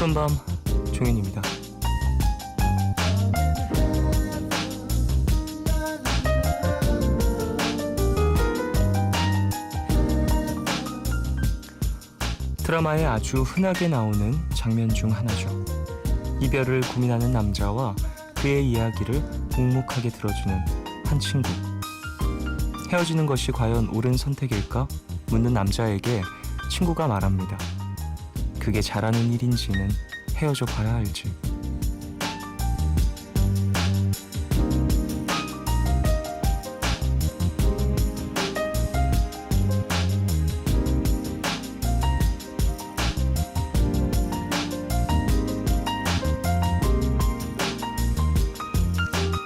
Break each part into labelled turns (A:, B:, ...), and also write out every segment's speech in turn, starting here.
A: 푸른밤 종현입니다. 드라마에 아주 흔하게 나오는 장면 중 하나죠. 이별을 고민하는 남자와 그의 이야기를 묵묵하게 들어주는 한 친구. 헤어지는 것이 과연 옳은 선택일까? 묻는 남자에게 친구가 말합니다. 그게 잘하는 일인지는 헤어져 봐야 알지.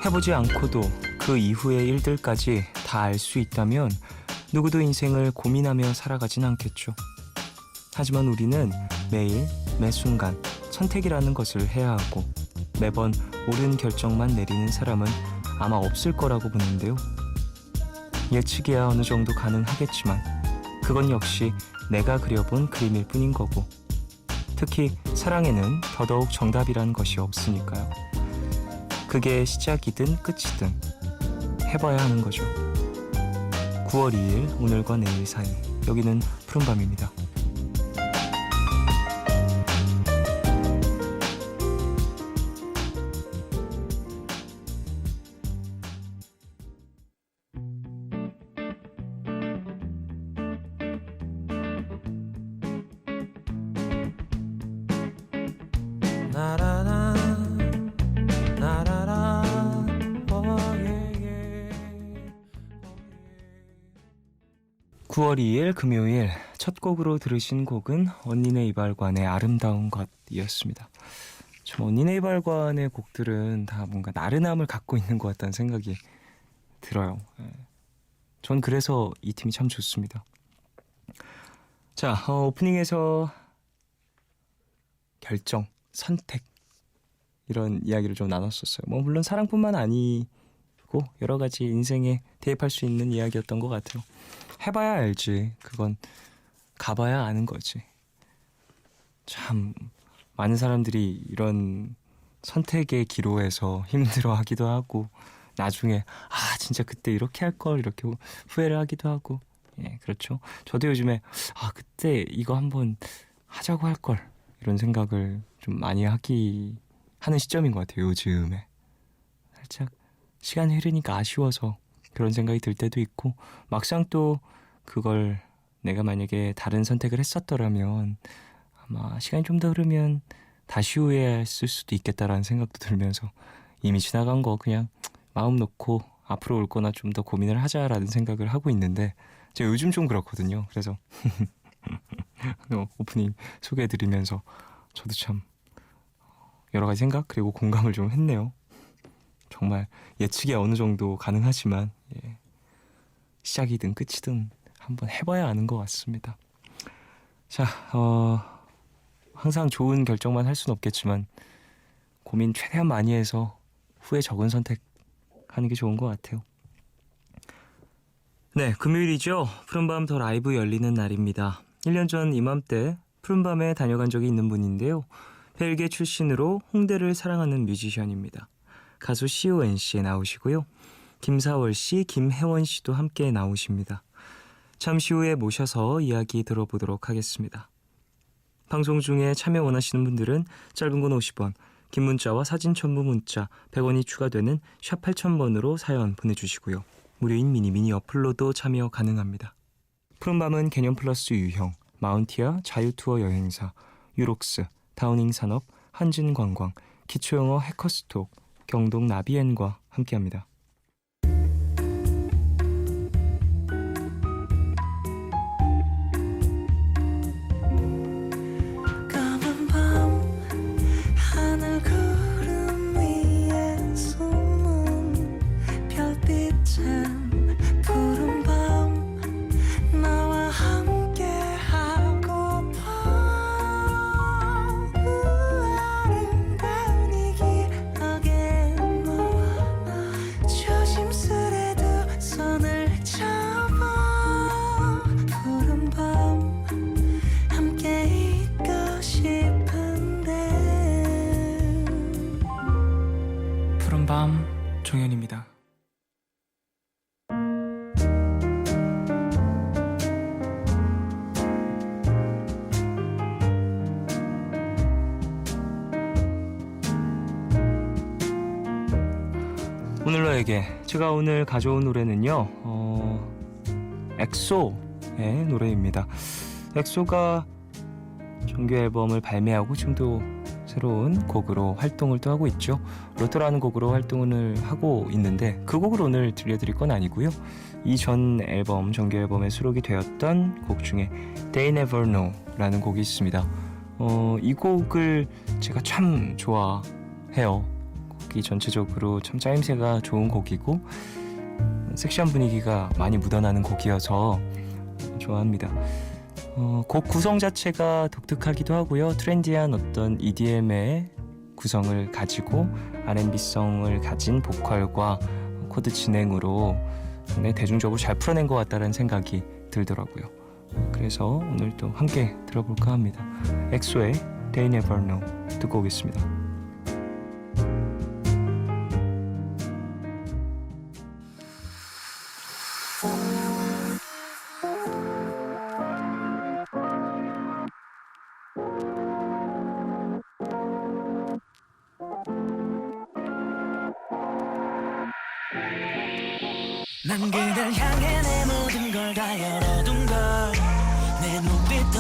A: 해보지 않고도 그 이후의 일들까지 다 알 수 있다면 누구도 인생을 고민하며 살아가진 않겠죠. 하지만 우리는 매일, 매 순간 선택이라는 것을 해야 하고 매번 옳은 결정만 내리는 사람은 아마 없을 거라고 보는데요. 예측이야 어느 정도 가능하겠지만 그건 역시 내가 그려본 그림일 뿐인 거고 특히 사랑에는 더더욱 정답이라는 것이 없으니까요. 그게 시작이든 끝이든 해봐야 하는 거죠. 9월 2일 오늘과 내일 사이 여기는 푸른밤입니다. 나라라 나라라 9월 2일 금요일 첫 곡으로 들으신 곡은 언니네 이발관의 아름다운 것이었습니다. 참 언니네 이발관의 곡들은 다 뭔가 나른함을 갖고 있는 것 같다는 생각이 들어요. 전 그래서 이 팀이 참 좋습니다. 자, 오프닝에서 결정, 선택 이런 이야기를 좀 나눴었어요. 물론 사랑뿐만 아니고 여러 가지 인생에 대입할 수 있는 이야기였던 것 같아요. 해봐야 알지. 그건 가봐야 아는 거지. 참 많은 사람들이 이런 선택의 기로에서 힘들어하기도 하고 나중에 진짜 그때 이렇게 할 걸 이렇게 후회를 하기도 하고 그렇죠. 저도 요즘에 그때 이거 한번 하자고 할 걸 이런 생각을 좀 많이 하는 시점인 것 같아요. 요즘에 살짝 시간이 흐르니까 아쉬워서 그런 생각이 들 때도 있고 막상 또 그걸 내가 만약에 다른 선택을 했었더라면 아마 시간이 좀 더 흐르면 다시 후회했을 수도 있겠다라는 생각도 들면서 이미 지나간 거 그냥 마음 놓고 앞으로 올 거나 좀 더 고민을 하자라는 생각을 하고 있는데 제가 요즘 좀 그렇거든요. 그래서 오프닝 소개해드리면서 저도 참 여러 가지 생각 그리고 공감을 좀 했네요. 정말 예측이 어느 정도 가능하지만 시작이든 끝이든 한번 해봐야 아는 것 같습니다. 자, 항상 좋은 결정만 할 수는 없겠지만 고민 최대한 많이 해서 후회 적은 선택하는 게 좋은 것 같아요. 네, 금요일이죠. 푸른밤 더 라이브 열리는 날입니다. 1년 전 이맘때 푸른밤에 다녀간 적이 있는 분인데요. 벨기에 출신으로 홍대를 사랑하는 뮤지션입니다. 가수 CONC에 나오시고요. 김사월 씨, 김혜원 씨도 함께 나오십니다. 잠시 후에 모셔서 이야기 들어보도록 하겠습니다. 방송 중에 참여 원하시는 분들은 짧은 건 50원, 긴 문자와 사진 첨부 문자 100원이 추가되는 샵 8000번으로 사연 보내주시고요. 무료인 미니 어플로도 참여 가능합니다. 푸른밤은 개념 플러스 유형, 마운티아 자유투어 여행사, 유록스, 다우닝 산업, 한진관광, 기초영어 해커스톡, 경동 나비엔과 함께합니다.
B: 정현입니다.
A: 오늘 너에게 제가 오늘 가져온 노래는요 엑소의 노래입니다. 엑소가 정규 앨범을 발매하고 지금도 새로운 곡으로 활동을 또 하고 있죠. 로또라는 곡으로 활동을 하고 있는데 그 곡을 오늘 들려드릴 건 아니고요. 이전 앨범, 정규 앨범에 수록이 되었던 곡 중에 They Never Know 라는 곡이 있습니다. 이 곡을 제가 참 좋아해요. 곡이 전체적으로 참 짜임새가 좋은 곡이고 섹시한 분위기가 많이 묻어나는 곡이어서 좋아합니다. 곡 구성 자체가 독특하기도 하고요. 트렌디한 어떤 EDM의 구성을 가지고 R&B성을 가진 보컬과 코드 진행으로 상당히 대중적으로 잘 풀어낸 것 같다는 생각이 들더라고요. 그래서 오늘 또 함께 들어볼까 합니다. 엑소의 They Never Know 듣고 오겠습니다.
C: 난 그댈 향해 내 모든 걸 다 열어둔 걸 내 눈빛도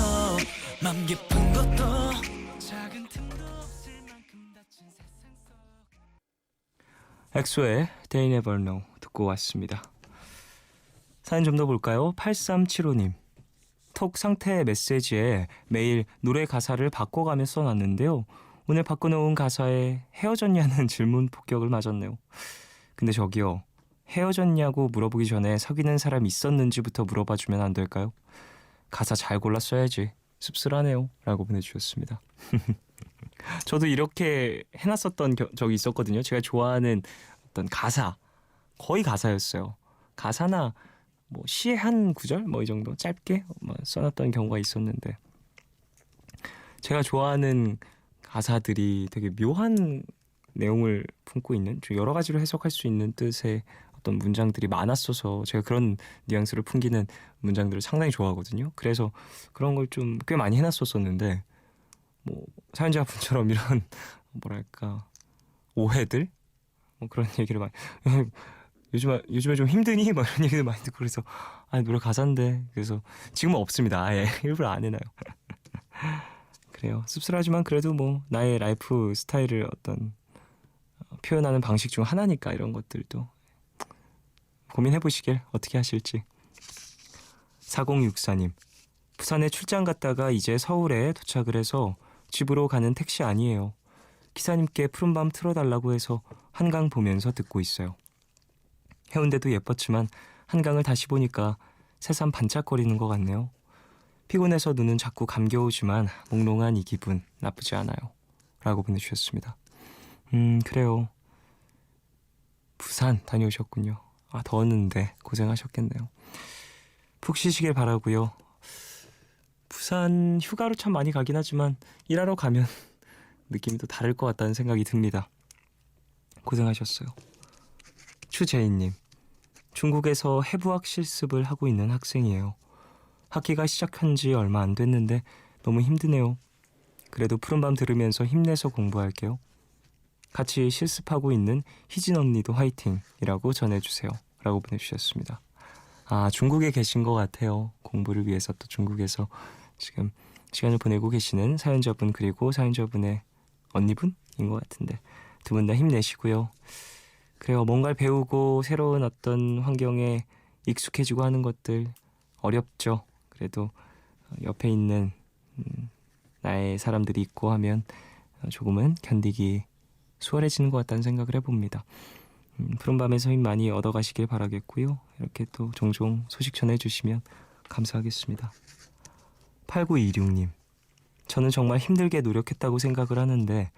C: 맘 깊은 것도 작은 틈도 없을 만큼 닫힌 세상 속
A: 엑소의 They Never Know 듣고 왔습니다. 사연 좀 더 볼까요? 8375님 톡 상태 메시지에 매일 노래 가사를 바꿔가며 써놨는데요. 오늘 바꿔놓은 가사에 헤어졌냐는 질문 폭격을 맞았네요. 근데 저기요, 헤어졌냐고 물어보기 전에 사귀는 사람이 있었는지부터 물어봐주면 안 될까요? 가사 잘 골라 써야지. 씁쓸하네요 라고 보내주셨습니다. 저도 이렇게 해놨었던 적이 있었거든요. 제가 좋아하는 어떤 가사, 거의 가사였어요. 가사나 뭐 시의 한 구절 뭐 이 정도 짧게 써놨던 경우가 있었는데, 제가 좋아하는 가사들이 되게 묘한 내용을 품고 있는, 좀 여러 가지로 해석할 수 있는 뜻의 어떤 문장들이 많았어서 제가 그런 뉘앙스를 풍기는 문장들을 상당히 좋아하거든요. 그래서 그런 걸 좀 꽤 많이 해놨었었는데, 뭐 사연자분처럼 이런 뭐랄까 오해들 뭐 그런 얘기를 많이 요즘에 좀 힘드니? 막 이런 얘기를 많이 듣고, 그래서 노래 가사인데, 그래서 지금은 없습니다. 아예 일부러 안 해놔요. 그래요. 씁쓸하지만 그래도 뭐 나의 라이프 스타일을 어떤 표현하는 방식 중 하나니까 이런 것들도 고민해보시길 어떻게 하실지. 4064님 부산에 출장 갔다가 이제 서울에 도착을 해서 집으로 가는 택시 아니에요. 기사님께 푸른밤 틀어달라고 해서 한강 보면서 듣고 있어요. 해운대도 예뻤지만 한강을 다시 보니까 새삼 반짝거리는 것 같네요. 피곤해서 눈은 자꾸 감겨오지만 몽롱한 이 기분 나쁘지 않아요 라고 보내주셨습니다. 그래요. 부산 다녀오셨군요. 더웠는데 고생하셨겠네요. 푹 쉬시길 바라고요. 부산 휴가로 참 많이 가긴 하지만 일하러 가면 느낌이 또 다를 것 같다는 생각이 듭니다. 고생하셨어요. 추재인님 중국에서 해부학 실습을 하고 있는 학생이에요. 학기가 시작한 지 얼마 안 됐는데 너무 힘드네요. 그래도 푸른밤 들으면서 힘내서 공부할게요. 같이 실습하고 있는 희진 언니도 화이팅이라고 전해주세요 라고 보내주셨습니다. 중국에 계신 것 같아요. 공부를 위해서 또 중국에서 지금 시간을 보내고 계시는 사연자분, 그리고 사연자분의 언니분인 것 같은데 두 분 다 힘내시고요. 그래요. 뭔가를 배우고 새로운 어떤 환경에 익숙해지고 하는 것들 어렵죠. 그래도 옆에 있는 나의 사람들이 있고 하면 조금은 견디기 수월해지는 것 같다는 생각을 해봅니다. 푸른밤에서 힘 많이 얻어가시길 바라겠고요. 이렇게 또 종종 소식 전해주시면 감사하겠습니다. 8926님 저는 정말 힘들게 노력했다고 생각을 하는데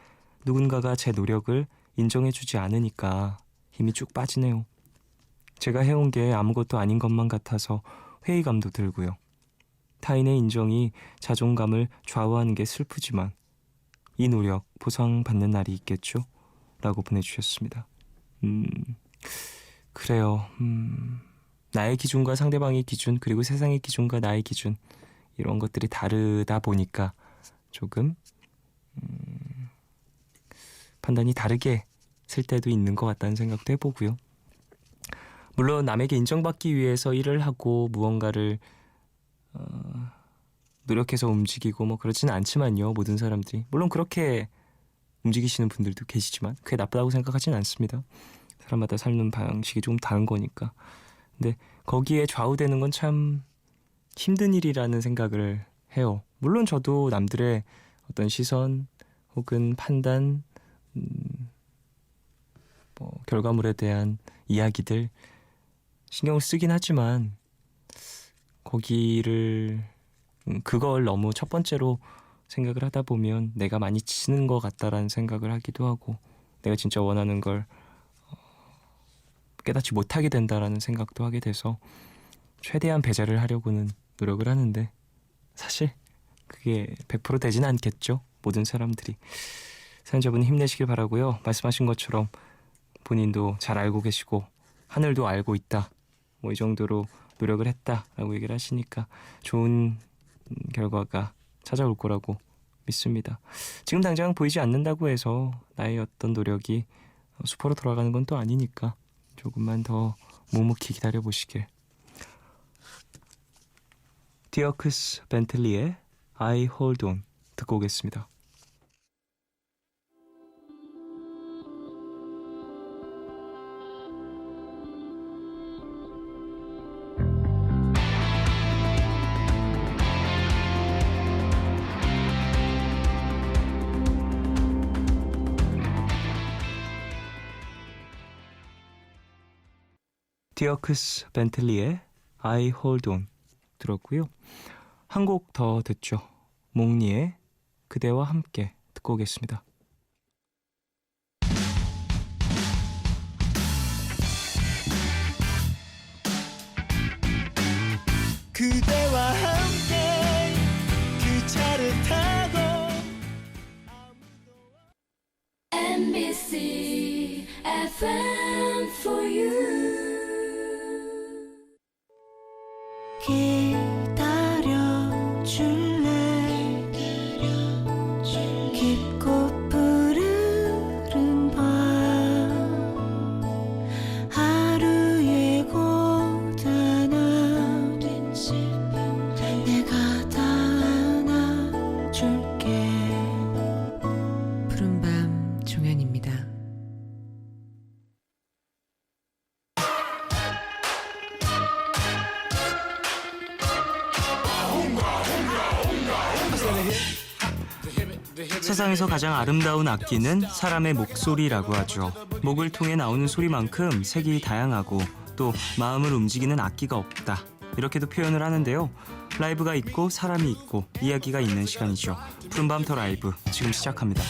A: 누군가가 제 노력을 인정해주지 않으니까 힘이 쭉 빠지네요. 제가 해온 게 아무것도 아닌 것만 같아서 회의감도 들고요. 타인의 인정이 자존감을 좌우하는 게 슬프지만 이 노력 보상받는 날이 있겠죠? 라고 보내주셨습니다. 그래요. 나의 기준과 상대방의 기준, 그리고 세상의 기준과 나의 기준, 이런 것들이 다르다 보니까 조금 판단이 다르게 쓸 때도 있는 것 같다는 생각도 해보고요. 물론 남에게 인정받기 위해서 일을 하고 무언가를 노력해서 움직이고 뭐 그렇지는 않지만요. 모든 사람들이. 물론 그렇게 움직이시는 분들도 계시지만 그게 나쁘다고 생각하진 않습니다. 사람마다 삶는 방식이 좀 다른 거니까. 근데 거기에 좌우되는 건 참 힘든 일이라는 생각을 해요. 물론 저도 남들의 어떤 시선 혹은 판단, 뭐 결과물에 대한 이야기들 신경을 쓰긴 하지만 거기를 그걸 너무 첫 번째로 생각을 하다 보면 내가 많이 지는 것 같다라는 생각을 하기도 하고 내가 진짜 원하는 걸 깨닫지 못하게 된다라는 생각도 하게 돼서 최대한 배제를 하려고는 노력을 하는데 사실 그게 100% 되진 않겠죠. 모든 사람들이. 사연자분은 힘내시길 바라고요. 말씀하신 것처럼 본인도 잘 알고 계시고 하늘도 알고 있다. 뭐 이 정도로 노력을 했다라고 얘기를 하시니까 좋은 결과가 찾아올 거라고 믿습니다. 지금 당장 보이지 않는다고 해서 나의 어떤 노력이 수포로 돌아가는 건 또 아니니까 조금만 더 묵묵히 기다려보시길. 디어크스 벤틀리의 I Hold On 듣고 오겠습니다. 디어크스 벤틀리의 I Hold On 들었고요. 한 곡 더 듣죠. 몽니의 그대와 함께 듣고 오겠습니다.
C: 그대와 함께 그 차를 타고
B: MBC FM for you. 기다려줄래 깊고 푸르른 밤 하루의 고단함 내가 다 안아줄게.
D: 푸른밤 종현입니다.
A: 세상에서 가장 아름다운 악기는 사람의 목소리라고 하죠. 목을 통해 나오는 소리만큼 색이 다양하고 또 마음을 움직이는 악기가 없다. 이렇게도 표현을 하는데요. 라이브가 있고 사람이 있고 이야기가 있는 시간이죠. 푸른밤 더 라이브 지금 시작합니다.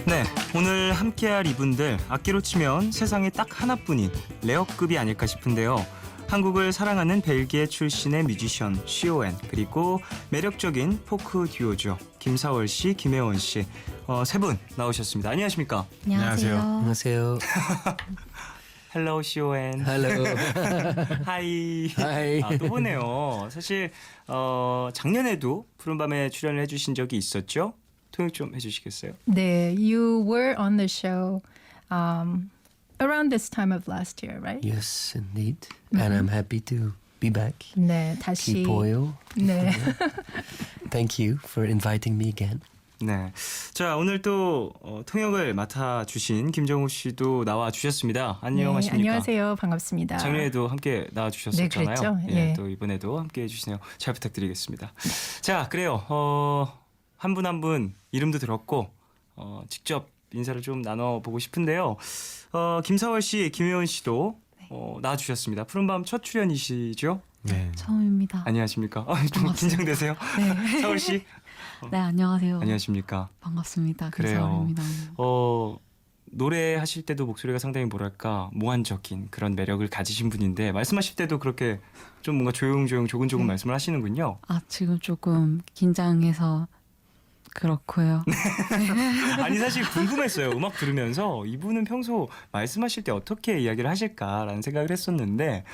A: 네, 오늘 함께할 이분들 악기로 치면 세상에 딱 하나뿐인 레어급이 아닐까 싶은데요. 한국을 사랑하는 벨기에 출신의 뮤지션 CON 그리고 매력적인 포크 듀오죠. 김사월 씨, 김혜원 씨 세 분 나오셨습니다. 안녕하십니까?
D: 안녕하세요.
A: Hello CON.
D: Hello.
A: 하이.
D: Hi.
A: 또 보네요. 사실 작년에도 푸른밤에 출연을 해주신 적이 있었죠? 통역 좀 해주시겠어요?
E: 네, you were on the show around this time of last year, right?
D: Yes, indeed. And I'm happy to be back.
E: 네, 다시.
D: 기뻐요.
E: 네.
D: Thank you for inviting me again.
A: 네. 자, 오늘 또 통역을 맡아주신 김정우 씨도 나와주셨습니다. 안녕하십니까?
E: 네, 안녕하세요. 반갑습니다.
A: 작년에도 함께 나와주셨었잖아요.
E: 네, 그랬죠.
A: 예,
E: 예.
A: 또 이번에도 함께 해주시네요. 잘 부탁드리겠습니다. 자, 그래요. 한 분 한 분 이름도 들었고 직접 인사를 좀 나눠보고 싶은데요. 김사월 씨, 김혜원 씨도 나와주셨습니다. 푸른밤 첫 출연이시죠?
D: 네.
F: 처음입니다.
A: 안녕하십니까? 좀 긴장되세요?
F: 네.
A: 사월 씨?
F: 네, 안녕하세요.
A: 안녕하십니까?
F: 반갑습니다.
A: 그래요.
F: 김사월입니다.
A: 노래하실 때도 목소리가 상당히 뭐랄까 몽환적인 그런 매력을 가지신 분인데 말씀하실 때도 그렇게 좀 뭔가 조용조용 조근조근 말씀을 하시는군요.
F: 아, 지금 조금 긴장해서 그렇고요.
A: 아니 사실 궁금했어요. 음악 들으면서 이분은 평소 말씀하실 때 어떻게 이야기를 하실까라는 생각을 했었는데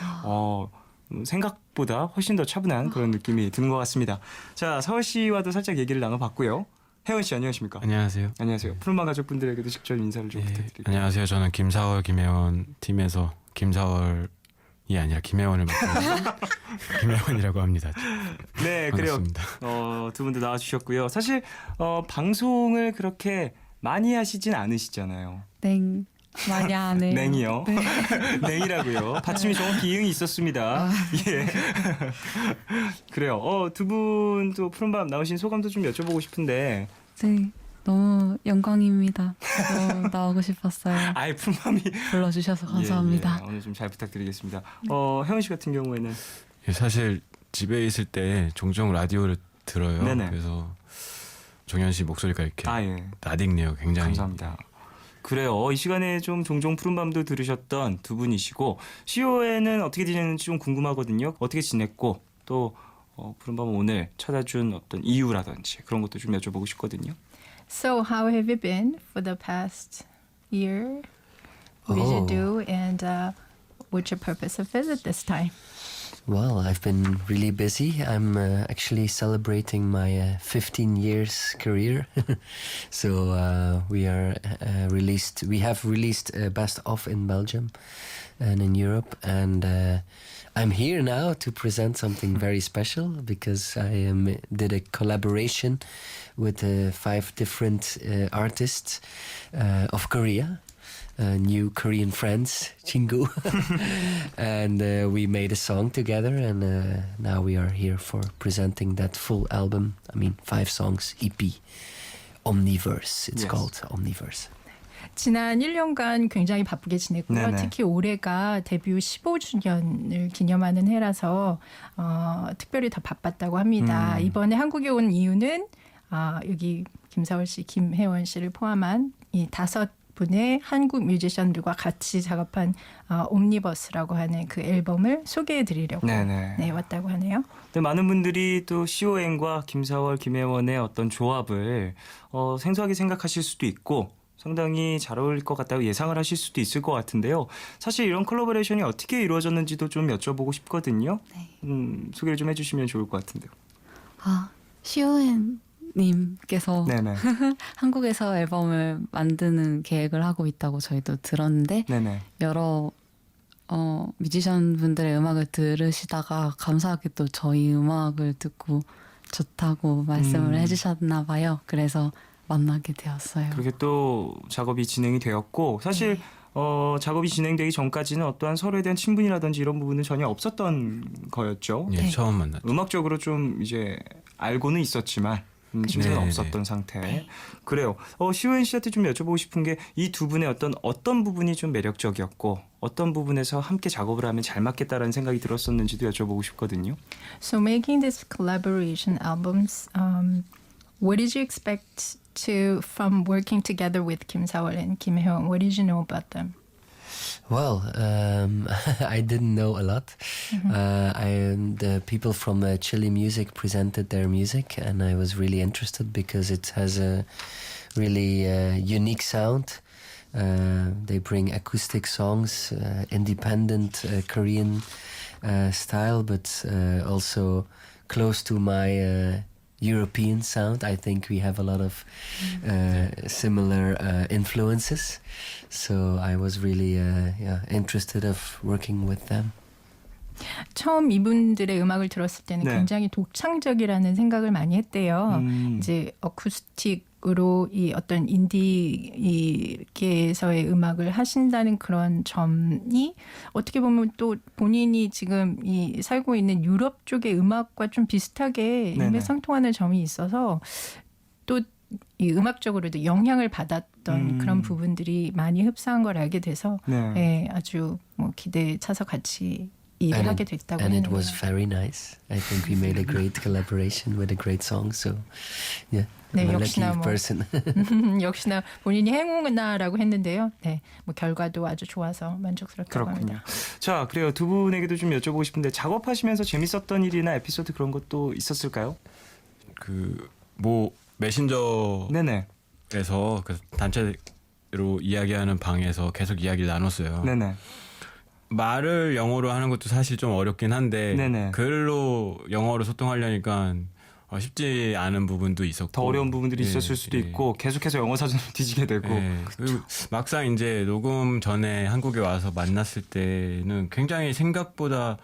A: 생각보다 훨씬 더 차분한 그런 느낌이 드는 것 같습니다. 자, 서울 씨와도 살짝 얘기를 나눠봤고요. 혜원 씨 안녕하십니까?
G: 안녕하세요.
A: 안녕하세요. 푸른밤 가족분들에게도 직접 인사를 좀
G: 예,
A: 부탁드립니다.
G: 안녕하세요. 저는 김사월 김혜원 팀에서 김사월이 아니라 김혜원을 맡고 김혜원이라고 합니다.
A: 네, 그래요.
G: 반갑습니다.
A: 두 분도 나와주셨고요. 사실 방송을 그렇게 많이 하시진 않으시잖아요.
F: 냉 많이 안 해요.
A: 냉이요.
F: 네.
A: 냉이라고요. 받침이 정확히 이응이 있었습니다. 예. 그래요. 두 분 또 푸른밤 나오신 소감도 좀 여쭤보고 싶은데.
F: 네, 너무 영광입니다. 너무 나오고 싶었어요.
A: 아예 푸른밤이
F: 불러주셔서 감사합니다.
A: 예, 오늘 좀 잘 부탁드리겠습니다. 혜원 씨 같은 경우에는
G: 예, 사실 집에 있을 때 종종 라디오를 들어요.
A: 네네.
G: 그래서 종현 씨 목소리가 이렇게
A: 예.
G: 나딩네요. 굉장히.
A: 감사합니다. 그래요. 이 시간에 좀 종종 푸른밤도 들으셨던 두 분이시고 CO에는 어떻게 지냈는지 좀 궁금하거든요. 어떻게 지냈고 또 푸른밤 오늘 찾아준 어떤 이유라든지 그런 것도 좀 여쭤보고 싶거든요.
E: So how have you been for the past year? What did you do and what's your purpose of visit this time?
D: Well, I've been really busy. I'm actually celebrating my 15 years career. So we have released Best Of in Belgium and in Europe, and I'm here now to present something very special because I did a collaboration with 5 different artists of Korea. New Korean friends, Chingu, and we made a song together, and now we are here for presenting that full album. 5 songs EP, Omniverse. It's
A: Yes.
D: called Omniverse.
E: 지난 1년간 굉장히 바쁘게 지냈고요.
A: 네네.
E: 특히 올해가 데뷔 15주년을 기념하는 해라서 특별히 더 바빴다고 합니다. 이번에 한국에 온 이유는 여기 김사월 씨, 김혜원 씨를 포함한 이 5분의 한국 뮤지션들과 같이 작업한 옴니버스라고 하는 그 앨범을 소개해드리려고
A: 네네.
E: 왔다고 하네요.
A: 근데 많은 분들이 또 CON과 김사월, 김혜원의 어떤 조합을 생소하게 생각하실 수도 있고 상당히 잘 어울릴 것 같다고 예상을 하실 수도 있을 것 같은데요. 사실 이런 콜라보레이션이 어떻게 이루어졌는지도 좀 여쭤보고 싶거든요.
F: 네.
A: 소개를 좀 해주시면 좋을 것 같은데요.
F: 시오엔 님께서
A: 네네.
F: 한국에서 앨범을 만드는 계획을 하고 있다고 저희도 들었는데
A: 네네.
F: 여러 뮤지션 분들의 음악을 들으시다가 감사하게 또 저희 음악을 듣고 좋다고 말씀을 해주셨나 봐요. 그래서 만나게 되었어요.
A: 그렇게 또 작업이 진행이 되었고 사실 작업이 진행되기 전까지는 어떠한 서로에 대한 친분이라든지 이런 부분은 전혀 없었던 거였죠.
G: 예,
F: 네.
G: 처음 만났죠.
A: 음악적으로 좀 이제 알고는 있었지만 친분은
G: 네네.
A: 없었던 상태. 그래요. 시오엔 씨한테 좀 여쭤보고 싶은 게 이 두 분의 어떤 부분이 좀 매력적이었고 어떤 부분에서 함께 작업을 하면 잘 맞겠다라는 생각이 들었었는지도 여쭤보고 싶거든요.
E: So making this collaboration albums, what did you expect from working together with Kim Saol and Kim Hyeon? What did you know about them?
D: Well, I didn't know a lot. The people from Chile Music presented their music, and I was really interested because it has a really unique sound. They bring acoustic songs, independent Korean style, but also close to my European sound. I think we have a lot of similar influences. So I was really interested of working with them.
E: 처음 이분들의 음악을 들었을 때는
A: 네.
E: 굉장히 독창적이라는 생각을 많이 했대요. 이제 어쿠스틱으로 이 어떤 인디계에서의 음악을 하신다는 그런 점이 어떻게 보면 또 본인이 지금 이 살고 있는 유럽 쪽의 음악과 좀 비슷하게
A: 네네.
E: 일맥상통하는 점이 있어서 또 이 음악적으로도 영향을 받았던 그런 부분들이 많이 흡사한 걸 알게 돼서
A: 네.
E: 예, 아주 뭐 기대에 차서 같이 일을
D: And
E: 하게
D: it,
E: 됐다고
D: and it
E: 하네요.
D: was very nice. I think we made a great collaboration with a great song. So, yeah,
E: 네,
D: I'm a
E: 역시나
D: lucky
E: 뭐
D: person.
E: 역시나 본인이 행운나라고 했는데요. 네, 뭐 결과도 아주 좋아서 만족스럽다고
A: 그렇군요.
E: 합니다.
A: 자, 그래요. 두 분에게도 좀 여쭤보고 싶은데 작업하시면서 재밌었던 일이나 에피소드 그런 것도 있었을까요?
G: 그 뭐 메신저에서
A: 네네.
G: 그 단체로 이야기하는 방에서 계속 이야기를 나눴어요.
A: 네네.
G: 말을 영어로 하는 것도 사실 좀 어렵긴 한데
A: 네네.
G: 글로 영어로 소통하려니까 쉽지 않은 부분도 있었고
A: 더 어려운 부분들이
G: 예,
A: 있었을 수도
G: 예.
A: 있고 계속해서 영어 사전을 뒤지게 되고.
G: 예, 그리고 막상 이제 녹음 전에 한국에 와서 만났을 때는 굉장히 생각보다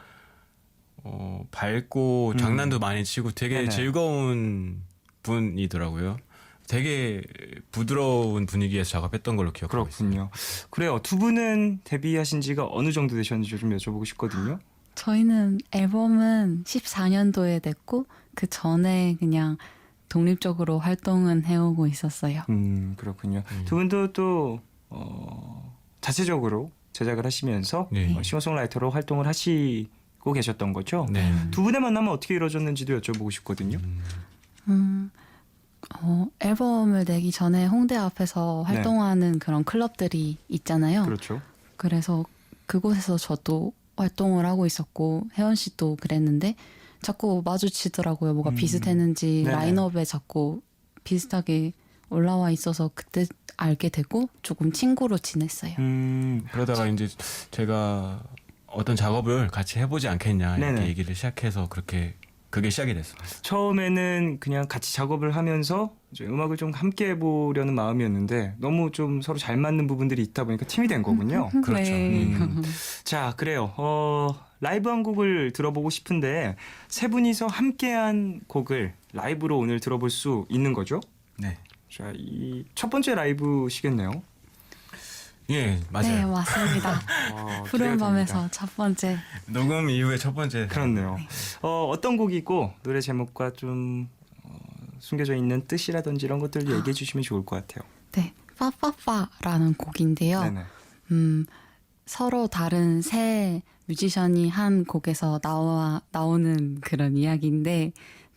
G: 밝고 장난도 많이 치고 되게
A: 네네.
G: 즐거운 분이더라고요. 되게 부드러운 분위기에서 작업했던 걸로 기억하고 있습니다.
A: 그렇군요. 그래요. 두 분은 데뷔하신 지가 어느 정도 되셨는지 좀 여쭤보고 싶거든요.
F: 저희는 앨범은 14년도에 냈고 그 전에 그냥 독립적으로 활동은 해오고 있었어요.
A: 그렇군요. 두 분도 또 자체적으로 제작을 하시면서
G: 네.
A: 싱어송라이터로 활동을 하시고 계셨던 거죠.
G: 네.
A: 두 분의 만남은 어떻게 이루어졌는지도 여쭤보고 싶거든요.
F: 앨범을 내기 전에 홍대 앞에서 활동하는 그런 클럽들이 있잖아요.
A: 그렇죠.
F: 그래서 그곳에서 저도 활동을 하고 있었고 혜원 씨도 그랬는데 자꾸 마주치더라고요. 뭐가 비슷했는지
A: 네네.
F: 라인업에 자꾸 비슷하게 올라와 있어서 그때 알게 되고 조금 친구로 지냈어요.
G: 그러다가 이제 제가 어떤 작업을 같이 해보지 않겠냐 이렇게
A: 네네.
G: 얘기를 시작해서 그게 시작이 됐어요.
A: 처음에는 그냥 같이 작업을 하면서 이제 음악을 좀 함께 해보려는 마음이었는데 너무 좀 서로 잘 맞는 부분들이 있다 보니까 팀이 된 거군요.
G: 그렇죠.
F: 네.
A: 자, 그래요. 라이브 한 곡을 들어보고 싶은데 세 분이서 함께한 곡을 라이브로 오늘 들어볼 수 있는 거죠?
G: 네.
A: 자, 이 첫 번째 라이브시겠네요.
G: 예, 맞아요.
F: 네, 맞습니다. 푸른 밤에서 첫 번째.
G: 녹음 이후에 첫 번째.
A: 그렇네요. 어떤 곡이고 노래 제목과 좀 숨겨져 있는 뜻이라든지 이런 것들을 얘기해 주시면 좋을 것 같아요.
F: 네, 빠빠빠라는 곡인데요.
A: 네네.
F: 서로 다른 새 뮤지션이 한 곡에서 나오는 그런 이야기인데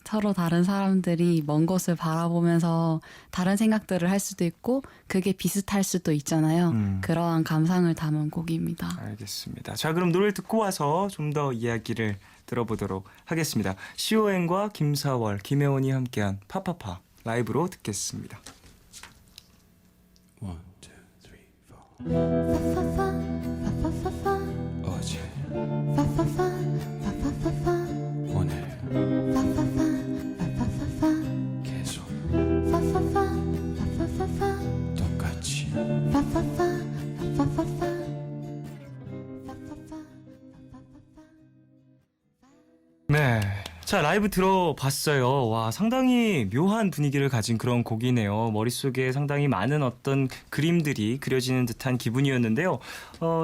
F: 서로 다른 사람들이 먼 곳을 바라보면서 다른 생각들을 할 수도 있고 그게 비슷할 수도 있잖아요. 그러한 감상을 담은 곡입니다.
A: 알겠습니다. 자, 그럼 노래를 듣고 와서 좀 더 이야기를 들어보도록 하겠습니다. CON과 김사월, 김혜원이 함께한 파파파 라이브로 듣겠습니다.
G: 1, 2, 3, 4. 어제 오늘 계속 똑같이
A: 네. 자, 라이브 들어봤어요. 와, 상당히 묘한 분위기를 가진 그런 곡이네요. 머릿속에 상당히 많은 어떤 그림들이 그려지는 듯한 기분이었는데요.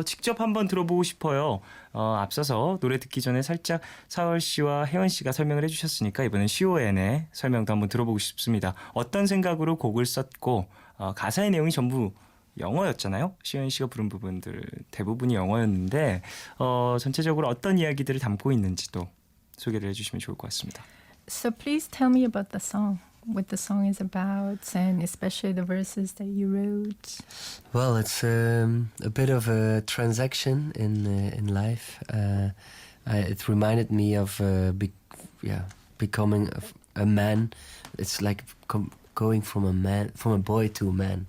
A: 직접 한번 들어보고 싶어요. 앞서서 노래 듣기 전에 살짝 사월 씨와 혜원 씨가 설명을 해주셨으니까 이번엔 CON의 설명도 한번 들어보고 싶습니다. 어떤 생각으로 곡을 썼고 가사의 내용이 전부 영어였잖아요. CON 씨가 부른 부분들 대부분이 영어였는데 전체적으로 어떤 이야기들을 담고 있는지도 소개를 해주시면 좋을 것 같습니다.
E: So please tell me about the song, what the song is about, and especially the verses that you wrote.
D: Well, it's a bit of a transaction in life. It reminded me of becoming a man. It's like going from a boy to a man,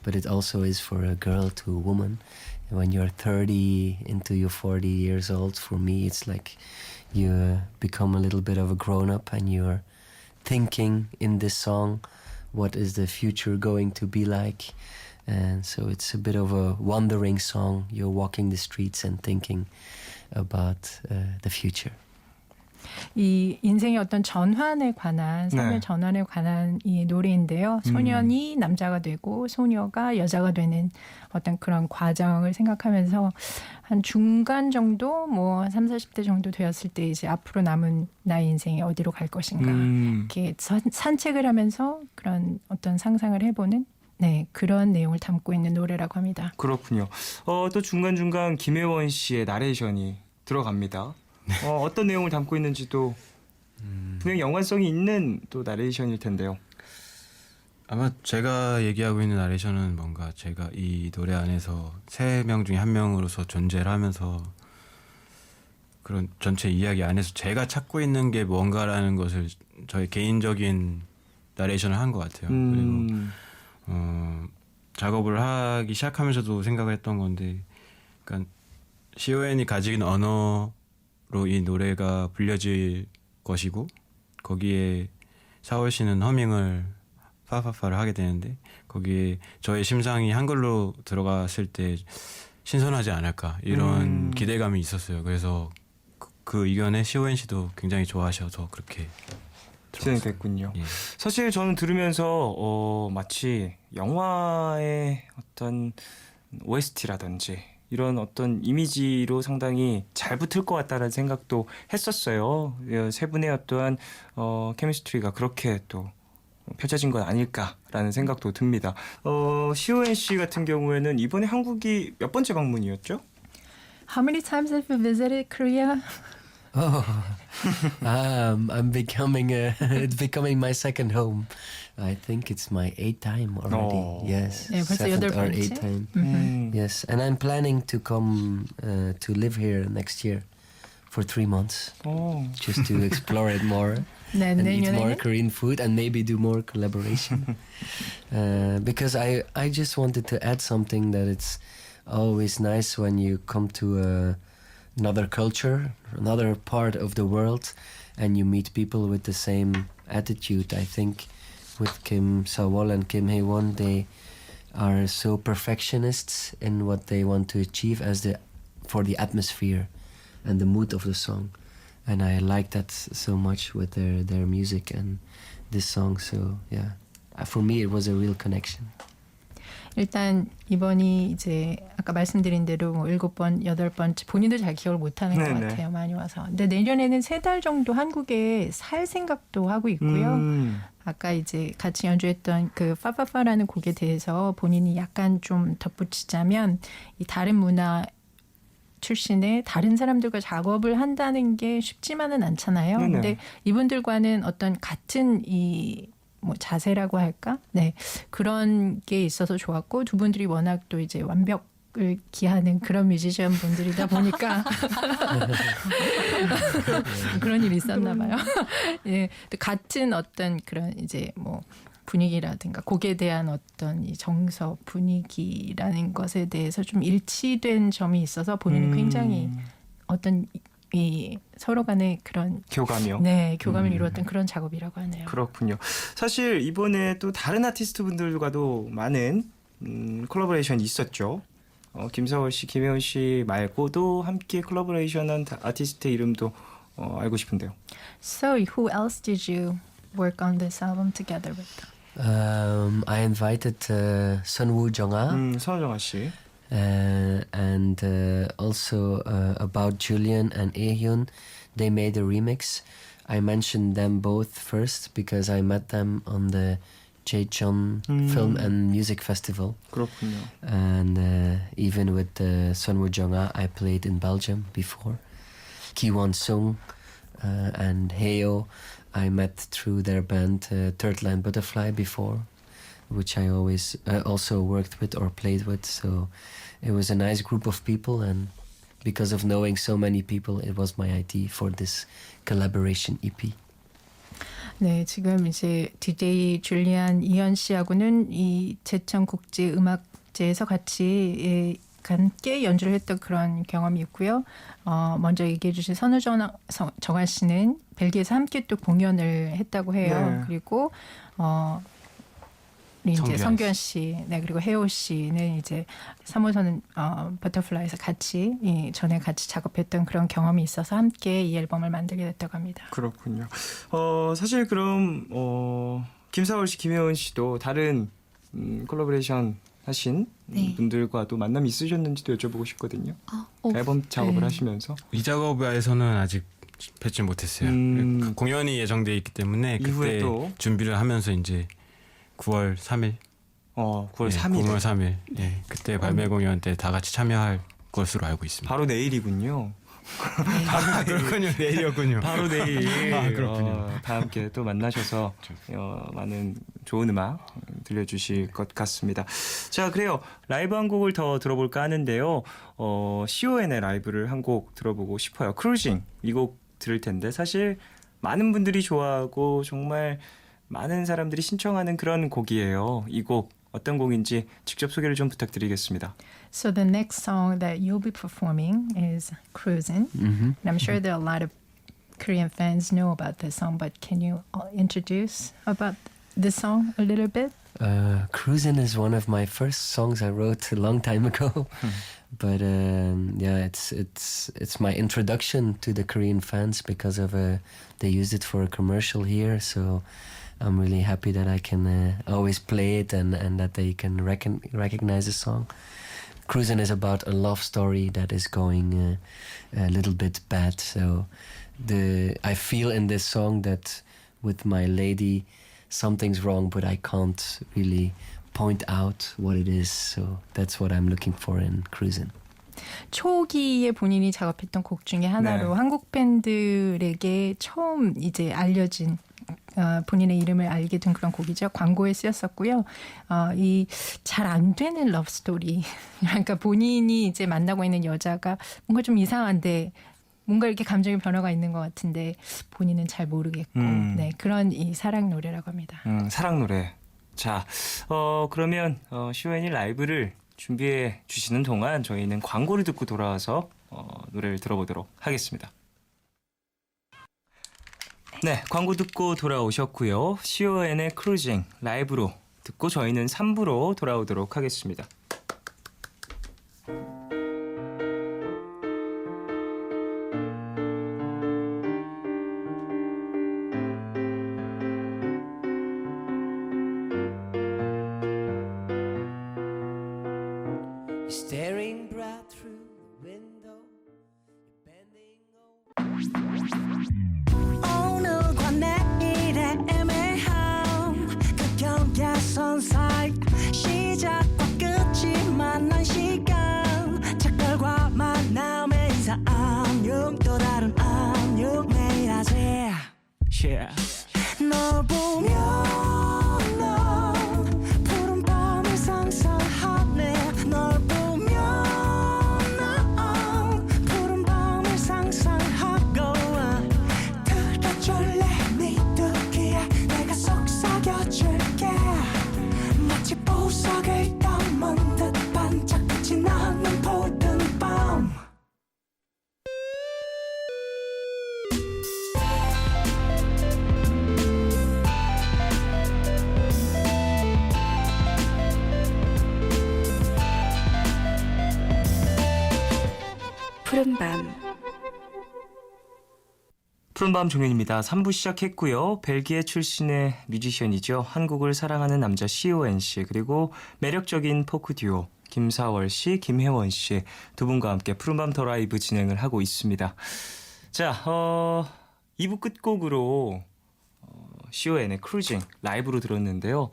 D: but it also is for a girl to a woman. And when you're 30 into your 40 years old, for me, it's like you become a little bit of a grown-up and you're thinking in this song, what is the future going to be like? And so it's a bit of a wandering song. You're walking the streets and thinking about the future.
E: 이 인생의 어떤 전환에 관한 삶의
A: 네.
E: 전환에 관한 이 노래인데요. 소년이 남자가 되고 소녀가 여자가 되는 어떤 그런 과정을 생각하면서 한 중간 정도 뭐 3, 40대 정도 되었을 때 이제 앞으로 남은 나의 인생이 어디로 갈 것인가 이렇게 산책을 하면서 그런 어떤 상상을 해보는 그런 내용을 담고 있는 노래라고 합니다.
A: 그렇군요. 또 중간중간 김혜원 씨의 나레이션이 들어갑니다. 어떤 내용을 담고 있는지도 분명히 연관성이 있는 또 나레이션일 텐데요.
G: 아마 제가 얘기하고 있는 나레이션은 뭔가 제가 이 노래 안에서 3명 중에 1명으로서 존재를 하면서 그런 전체 이야기 안에서 제가 찾고 있는 게 뭔가라는 것을 저의 개인적인 나레이션을 한 것 같아요. 그리고 작업을 하기 시작하면서도 생각을 했던 건데, 그러니까 CON이 가진 언어로 이 노래가 불려질 것이고 거기에 사월 씨는 허밍을 파파파를 하게 되는데 거기에 저의 심상이 한글로 들어갔을 때 신선하지 않을까 이런 기대감이 있었어요. 그래서 그 의견에 CON 씨도 굉장히 좋아하셔서 그렇게
A: 진행됐군요.
G: 예.
A: 사실 저는 들으면서 마치 영화의 어떤 OST라든지 이런 어떤 이미지로 상당히 잘 붙을 것 같다는 생각도 했었어요. 세 분의 어떠한 케미스트리가 그렇게 또 펼쳐진 건 아닐까라는 생각도 듭니다. CON 씨 같은 경우에는 이번에 한국이 몇 번째 방문이었죠?
E: How many times have you visited Korea?
D: Oh, I'm becoming it's becoming my second home. I think it's my 8th time already.
A: Oh.
D: Yes,
E: 네, 벌써
D: 7th or
E: 여덟
D: 8th
E: 번째?
D: time. Yes, and I'm planning to come to live here next year for 3 months, just to explore it more
E: 네,
D: and eat more
E: 내년에는
D: Korean food and maybe do more collaboration. Because I just wanted to add something that it's always nice when you come to another culture, another part of the world, and you meet people with the same attitude. I think with Kim Sawol and Kim Hae-won, they are so perfectionists in what they want to achieve for the atmosphere and the mood of the song. And I like that so much with their music and this song. So yeah, for me it was a real connection.
E: 일단 이번이 이제 아까 말씀드린 대로 뭐 7번, 8번 본인도 잘 기억을 못하는 것
A: 네네.
E: 같아요. 많이 와서. 근데 내년에는 3달 정도 한국에 살 생각도 하고 있고요. 아까 이제 같이 연주했던 그 파파파라는 곡에 대해서 본인이 약간 좀 덧붙이자면 이 다른 문화 출신의 다른 사람들과 작업을 한다는 게 쉽지만은 않잖아요.
A: 네네.
E: 근데 이분들과는 어떤 같은 이 뭐 자세라고 할까? 네. 그런 게 있어서 좋았고 두 분들이 워낙 또 이제 완벽을 기하는 그런 뮤지션 분들이다 보니까 그런 일이 있었나 봐요. 예. 또 같은 어떤 그런 이제 뭐 분위기라든가 곡에 대한 어떤 이 정서 분위기라는 것에 대해서 좀 일치된 점이 있어서 본인은 굉장히 어떤 이 서로 간의 그런
A: 교감이요.
E: 네, 교감을 이루었던 그런 작업이라고 하네요.
A: 그렇군요. 사실 이번에 또 다른 아티스트 분들과도 많은 콜라보레이션이 있었죠. 김사월 씨, 김혜원 씨 말고도 함께 콜라보레이션한 아티스트의 이름도 알고 싶은데요.
E: So, who else did you work on this album together with?
D: I invited Sunwoo Jong-ah.
A: 선정아 씨.
D: And also about Julian and Aehyun, they made a remix. I mentioned them both first because I met them on the Jecheon Film and Music Festival.
A: 그렇군요.
D: And even with Sunwoo Jong-ah, I played in Belgium before. Ki-won Sung and Heo, I met through their band Third Line Butterfly before, which I always also worked with or played with. So it was a nice group of people, and because of knowing so many people, it was my idea for this collaboration EP.
E: 네, 지금 이제 DJ 줄리안 이현 씨하고는 이 제천 국제 음악제에서 같이 함께 연주를 했던 그런 경험이 있고요. 먼저 얘기해 주신 정아 씨는 벨기에에서 함께 또 공연을 했다고 해요.
A: 네.
E: 그리고 이제 성규현 씨, 네, 그리고 혜호 씨는 이제 3호선 버터플라이에서 같이 전에 같이 작업했던 그런 경험이 있어서 함께 이 앨범을 만들게 됐다고 합니다.
A: 그렇군요. 사실 그럼 김사월 씨, 김혜원 씨도 다른 콜라보레이션 하신
F: 네.
A: 분들과도 만남이 있으셨는지도 여쭤보고 싶거든요. 앨범 작업을
E: 네.
A: 하시면서
G: 이 작업에서는 아직 뵙지 못했어요. 공연이 예정돼 있기 때문에
A: 이후에
G: 그때
A: 또?
G: 준비를 하면서 이제 9월 3일
A: 9월
G: 예,
A: 3일
G: 9월 3일 예, 그때 발매 공연 때 다 같이 참여할 것으로 알고 있습니다.
A: 바로 내일이군요.
G: 아, 그렇군요. 내일이었군요.
A: 바로 내일
G: 아, 그렇군요.
A: 다 함께 또 만나셔서 많은 좋은 음악 들려주실 것 같습니다. 자, 그래요. 라이브 한 곡을 더 들어볼까 하는데요. CON의 라이브를 한 곡 들어보고 싶어요. 크루징 이 곡 들을 텐데 사실 많은 분들이 좋아하고 정말 많은 사람들이 신청하는 그런 곡이에요. 이 곡 어떤 곡인지 직접 소개를 좀 부탁드리겠습니다.
E: So the next song that you'll be performing is Cruisin'.
D: Mm-hmm.
E: And I'm sure there are a lot of Korean fans know about this song, but can you introduce about this song a little bit?
D: Cruisin' is one of my first songs I wrote a long time ago. But yeah, it's my introduction to the Korean fans because of they used it for a commercial here. So I'm really happy that I can always play it and that they can recognize the song. Cruisin' is about a love story that is going a little bit bad. So I feel in this song that with my lady something's wrong, but I can't really point out what it is. So that's what I'm looking for in Cruisin'.
E: 초기에 본인이 작업했던 곡 중에 하나로
A: 네.
E: 한국 팬들에게 처음 이제 알려진 본인의 이름을 알게 된 그런 곡이죠. 광고에 쓰였었고요. 이 잘 안 되는 러브 스토리. 그러니까 본인이 이제 만나고 있는 여자가 뭔가 좀 이상한데 뭔가 이렇게 감정의 변화가 있는 것 같은데 본인은 잘 모르겠고 네, 그런 이 사랑 노래라고 합니다.
A: 사랑 노래. 자, 그러면 CON이 라이브를 준비해 주시는 동안 저희는 광고를 듣고 돌아와서 노래를 들어보도록 하겠습니다. 네, 광고 듣고 돌아오셨고요. CON의 크루징 라이브로 듣고 저희는 3부로 돌아오도록 하겠습니다.
C: Staring bright through the window, bending 오늘과 내일의 애매함 그 경계선 사이 시작과 끝이 만난 시간 착각과 만남의 인사 안녕 또 다른 안녕 매일 하지 널 보면 난 푸른 밤을 상상하네 널 보면 난 푸른 밤을 상상하고 들어줄래 네 두기에 내가 속삭여줄게 마치 보석을 담은 듯 반짝빛이 나는 푸른 밤
B: 푸른밤
A: 푸른밤 종현입니다. 3부 시작했고요. 벨기에 출신의 뮤지션이죠. 한국을 사랑하는 남자 CON 씨 그리고 매력적인 포크 듀오 김사월 씨, 김혜원 씨 두 분과 함께 푸른밤 더 라이브 진행을 하고 있습니다. 자, 2부 끝곡으로 CON의 크루징 라이브로 들었는데요.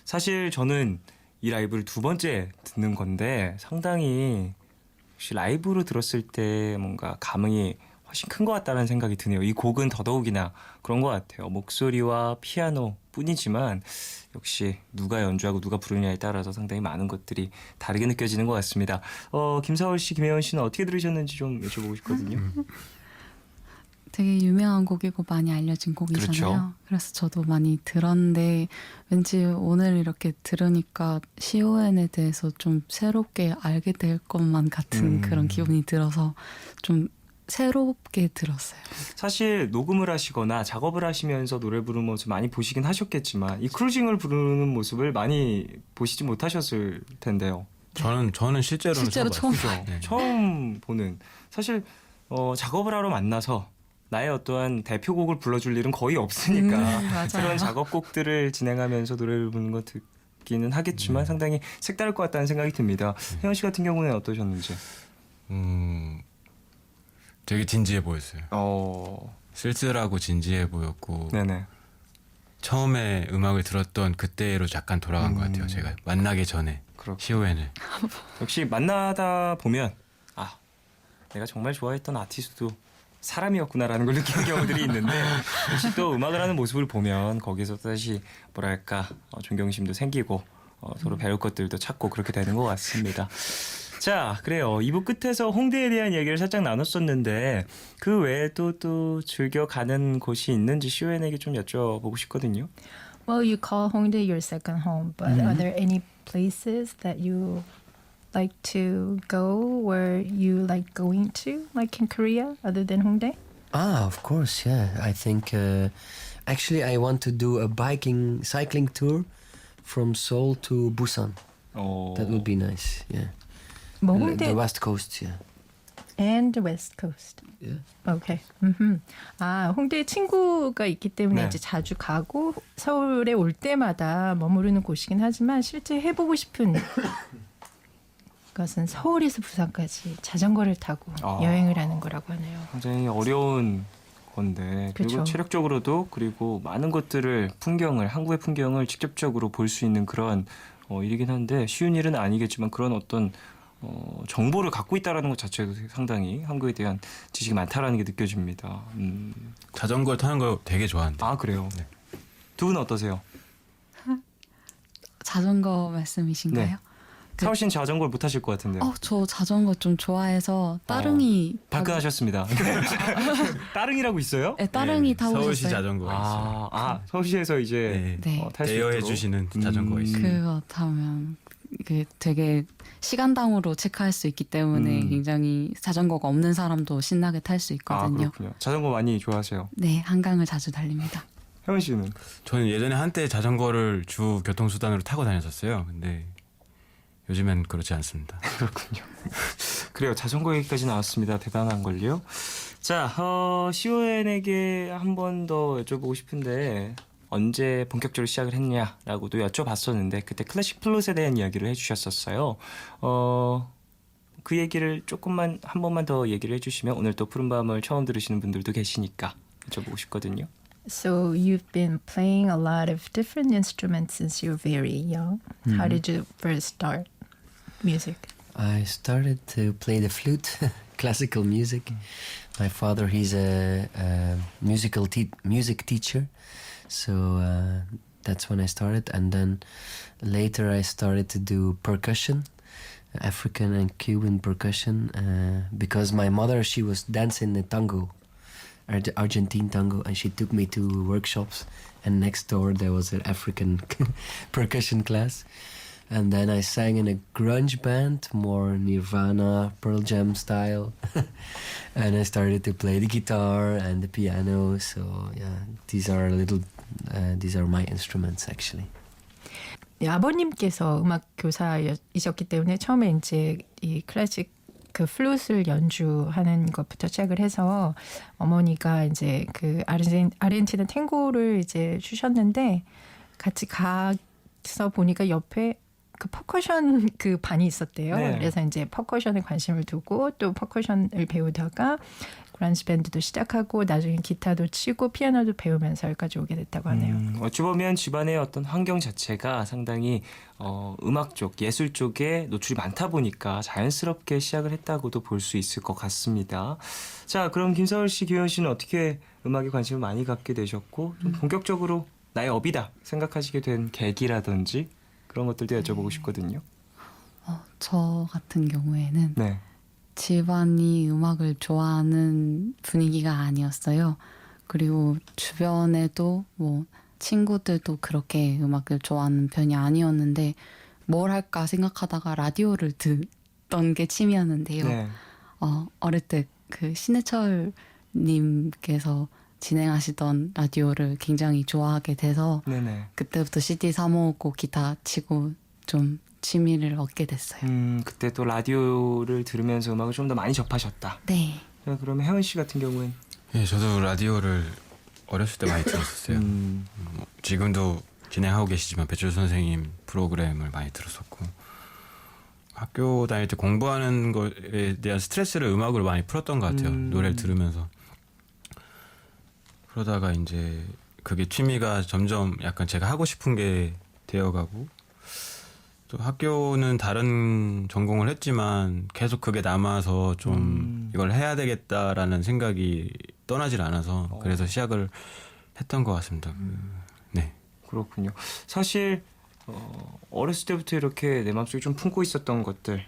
A: 사실 저는 이 라이브를 두 번째 듣는 건데 상당히 혹시 라이브로 들었을 때 뭔가 감흥이 훨씬 큰 것 같다는 생각이 드네요. 이 곡은 더더욱이나 그런 것 같아요. 목소리와 피아노 뿐이지만 역시 누가 연주하고 누가 부르냐에 따라서 상당히 많은 것들이 다르게 느껴지는 것 같습니다. 김사월 씨, 김혜원 씨는 어떻게 들으셨는지 좀 여쭤보고 싶거든요.
F: 되게 유명한 곡이고 많이 알려진 곡이잖아요.
A: 그렇죠.
F: 그래서 저도 많이 들었는데 왠지 오늘 이렇게 들으니까 CON에 대해서 좀 새롭게 알게 될 것만 같은 그런 기분이 들어서 좀 새롭게 들었어요.
A: 사실 녹음을 하시거나 작업을 하시면서 노래 부르는 모습 많이 보시긴 하셨겠지만 이 크루징을 부르는 모습을 많이 보시지 못하셨을 텐데요.
G: 저는 실제로는
F: 실제로 처음
G: 봤어요. 네.
A: 처음 보는 사실 작업을 하러 만나서 나의 어떠한 대표곡을 불러줄 일은 거의 없으니까
F: 맞아요.
A: 그런 작업곡들을 진행하면서 노래를 부르는 거 듣기는 하겠지만 상당히 색다를 것 같다는 생각이 듭니다. 혜원 씨 같은 경우는 어떠셨는지?
G: 되게 진지해 보였어요. 쓸쓸하고 진지해 보였고
A: 네네.
G: 처음에 음악을 들었던 그때로 잠깐 돌아간 것 같아요. 제가 만나기 전에
A: 그렇군요.
G: CON을
A: 역시 만나다 보면 내가 정말 좋아했던 아티스트도 사람이었구나라는 걸 느끼는 경우들이 있는데 역시 또 음악을 하는 모습을 보면 거기서 다시 뭐랄까 존경심도 생기고 서로 배울 것들도 찾고 그렇게 되는 것 같습니다. 자, 그래요. 2부 끝에서 홍대에 대한 이야기를 살짝 나눴었는데 그 외에 또 즐겨가는 곳이 있는지 시오엔에게 좀 여쭤보고 싶거든요.
E: Well, you call Hongdae your second home, but are there any places that you like to go where you like going to, like in Korea, other than Hongdae?
D: Of course, yeah. I think actually I want to do a cycling tour from Seoul to Busan. That would be nice, yeah.
E: 뭐
D: The
E: 홍대
D: West Coast, yeah.
E: and the West Coast.
D: Yeah.
E: Okay. 홍대에 친구가 있기 때문에
A: 네.
E: 이제 자주 가고 서울에 올 때마다 머무르는 곳이긴 하지만 실제 해보고 싶은 것은 서울에서 부산까지 자전거를 타고 여행을 하는 거라고 하네요.
A: 굉장히 어려운 건데 그리고
E: 그쵸.
A: 체력적으로도 그리고 많은 것들을 한국의 풍경을 직접적으로 볼 수 있는 그런 일이긴 한데 쉬운 일은 아니겠지만 그런 어떤 정보를 갖고 있다라는 것 자체도 상당히 한국에 대한 지식이 많다라는 게 느껴집니다.
G: 자전거 타는 거 되게 좋아하는데.
A: 아 그래요.
G: 네.
A: 두 분은 어떠세요?
F: 자전거 말씀이신가요?
A: 네. 사오 씨는 자전거를 못 타실 것 같은데요.
F: 저 자전거 좀 좋아해서 따릉이
A: 발끈하셨습니다. 따릉이라고 있어요?
F: 네, 따릉이
G: 네,
F: 타보셨어요?
G: 서울시 자전거가 있어요.
A: 서울시에서 이제
F: 네.
A: 탈 수
G: 대여해
A: 있도록.
G: 주시는 자전거가 있어요.
F: 그거 타면 그 되게 시간당으로 체크할 수 있기 때문에 굉장히 자전거가 없는 사람도 신나게 탈 수
A: 아
F: 있거든요.
A: 그렇군요. 자전거 많이 좋아하세요.
F: 네, 한강을 자주 달립니다.
A: 혜원 씨는?
G: 저는 예전에 한때 자전거를 주 교통수단으로 타고 다녔었어요. 근데 요즘엔 그렇지 않습니다.
A: 그렇군요. 그래요. 자전거 얘기까지 나왔습니다. 대단한 걸요. 자, 시오엔에게 한 번 더 여쭤보고 싶은데 언제 본격적으로 시작을 했냐라고도 여쭤봤었는데 그때 클래식 플룻에 대한 이야기를 해주셨었어요. 그 얘기를 조금만 한 번만 더 얘기를 해주시면 오늘 또 푸른밤을 처음 들으시는 분들도 계시니까 여쭤보고 싶거든요.
E: So you've been playing a lot of different instruments since you're very young. How did you first start music?
D: I started to play the flute, classical music. My father, he's a music teacher, so that's when I started. And then later I started to do percussion, African and Cuban percussion, because my mother, she was dancing the tango, Argentine tango, and she took me to workshops. And next door there was an African percussion class. And then I sang in a grunge band, more Nirvana, Pearl Jam style. And I started to play the guitar and the piano. So yeah, these are my instruments actually.
E: 네, 아버님께서 음악 교사이셨기 때문에 처음에 이제 이 클래식 그 플룻을 연주하는 것부터 시작을 해서 어머니가 이제 그 아르헨티나 탱고를 이제 주셨는데 같이 가서 보니까 옆에 그 퍼커션 그 반이 있었대요.
A: 네.
E: 그래서 이제 퍼커션에 관심을 두고 또 퍼커션을 배우다가 그란지 밴드도 시작하고 나중에 기타도 치고 피아노도 배우면서 여기까지 오게 됐다고 하네요.
A: 어찌 보면 집안의 어떤 환경 자체가 상당히 음악 쪽, 예술 쪽에 노출이 많다 보니까 자연스럽게 시작을 했다고도 볼 수 있을 것 같습니다. 자, 그럼 김사월 씨, 규현 씨는 어떻게 음악에 관심을 많이 갖게 되셨고 좀 본격적으로 나의 업이다 생각하시게 된 계기라든지 그런 것들도 여쭤보고 싶거든요.
F: 저 같은 경우에는
A: 네.
F: 집안이 음악을 좋아하는 분위기가 아니었어요. 그리고 주변에도 뭐 친구들도 그렇게 음악을 좋아하는 편이 아니었는데 뭘 할까 생각하다가 라디오를 듣던 게 취미였는데요.
A: 네.
F: 어릴 때 그 신해철 님께서 진행하시던 라디오를 굉장히 좋아하게 돼서
A: 네네.
F: 그때부터 CD 사 모으고 기타 치고 좀 취미를 얻게 됐어요.
A: 그때 또 라디오를 들으면서 음악을 좀 더 많이 접하셨다.
F: 네.
A: 자, 그러면 혜원 씨 같은 경우엔
G: 예, 저도 라디오를 어렸을 때 많이 들었었어요. 지금도 진행하고 계시지만 배철 선생님 프로그램을 많이 들었었고 학교 다닐 때 공부하는 거에 대한 스트레스를 음악으로 많이 풀었던 것 같아요. 노래를 들으면서. 그러다가 이제 그게 취미가 점점 약간 제가 하고 싶은 게 되어가고 또 학교는 다른 전공을 했지만 계속 그게 남아서 좀 이걸 해야 되겠다라는 생각이 떠나질 않아서 그래서 시작을 했던 것 같습니다. 네.
A: 그렇군요. 사실 어렸을 때부터 이렇게 내 마음속에 좀 품고 있었던 것들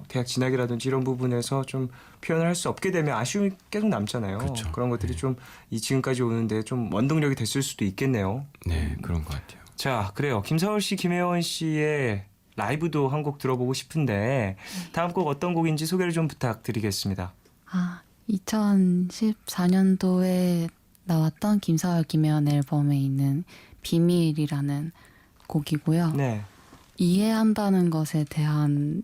A: 대학 진학이라든지 이런 부분에서 좀 표현을 할 수 없게 되면 아쉬움이 계속 남잖아요.
G: 그렇죠.
A: 그런 것들이 좀 이 지금까지 오는데 좀 원동력이 됐을 수도 있겠네요.
G: 네, 그런 것 같아요.
A: 자, 그래요. 김사월 씨, 김혜원 씨의 라이브도 한 곡 들어보고 싶은데 다음 곡 어떤 곡인지 소개를 좀 부탁드리겠습니다.
F: 2014년도에 나왔던 김사월 김혜원 앨범에 있는 비밀이라는 곡이고요.
A: 네.
F: 이해한다는 것에 대한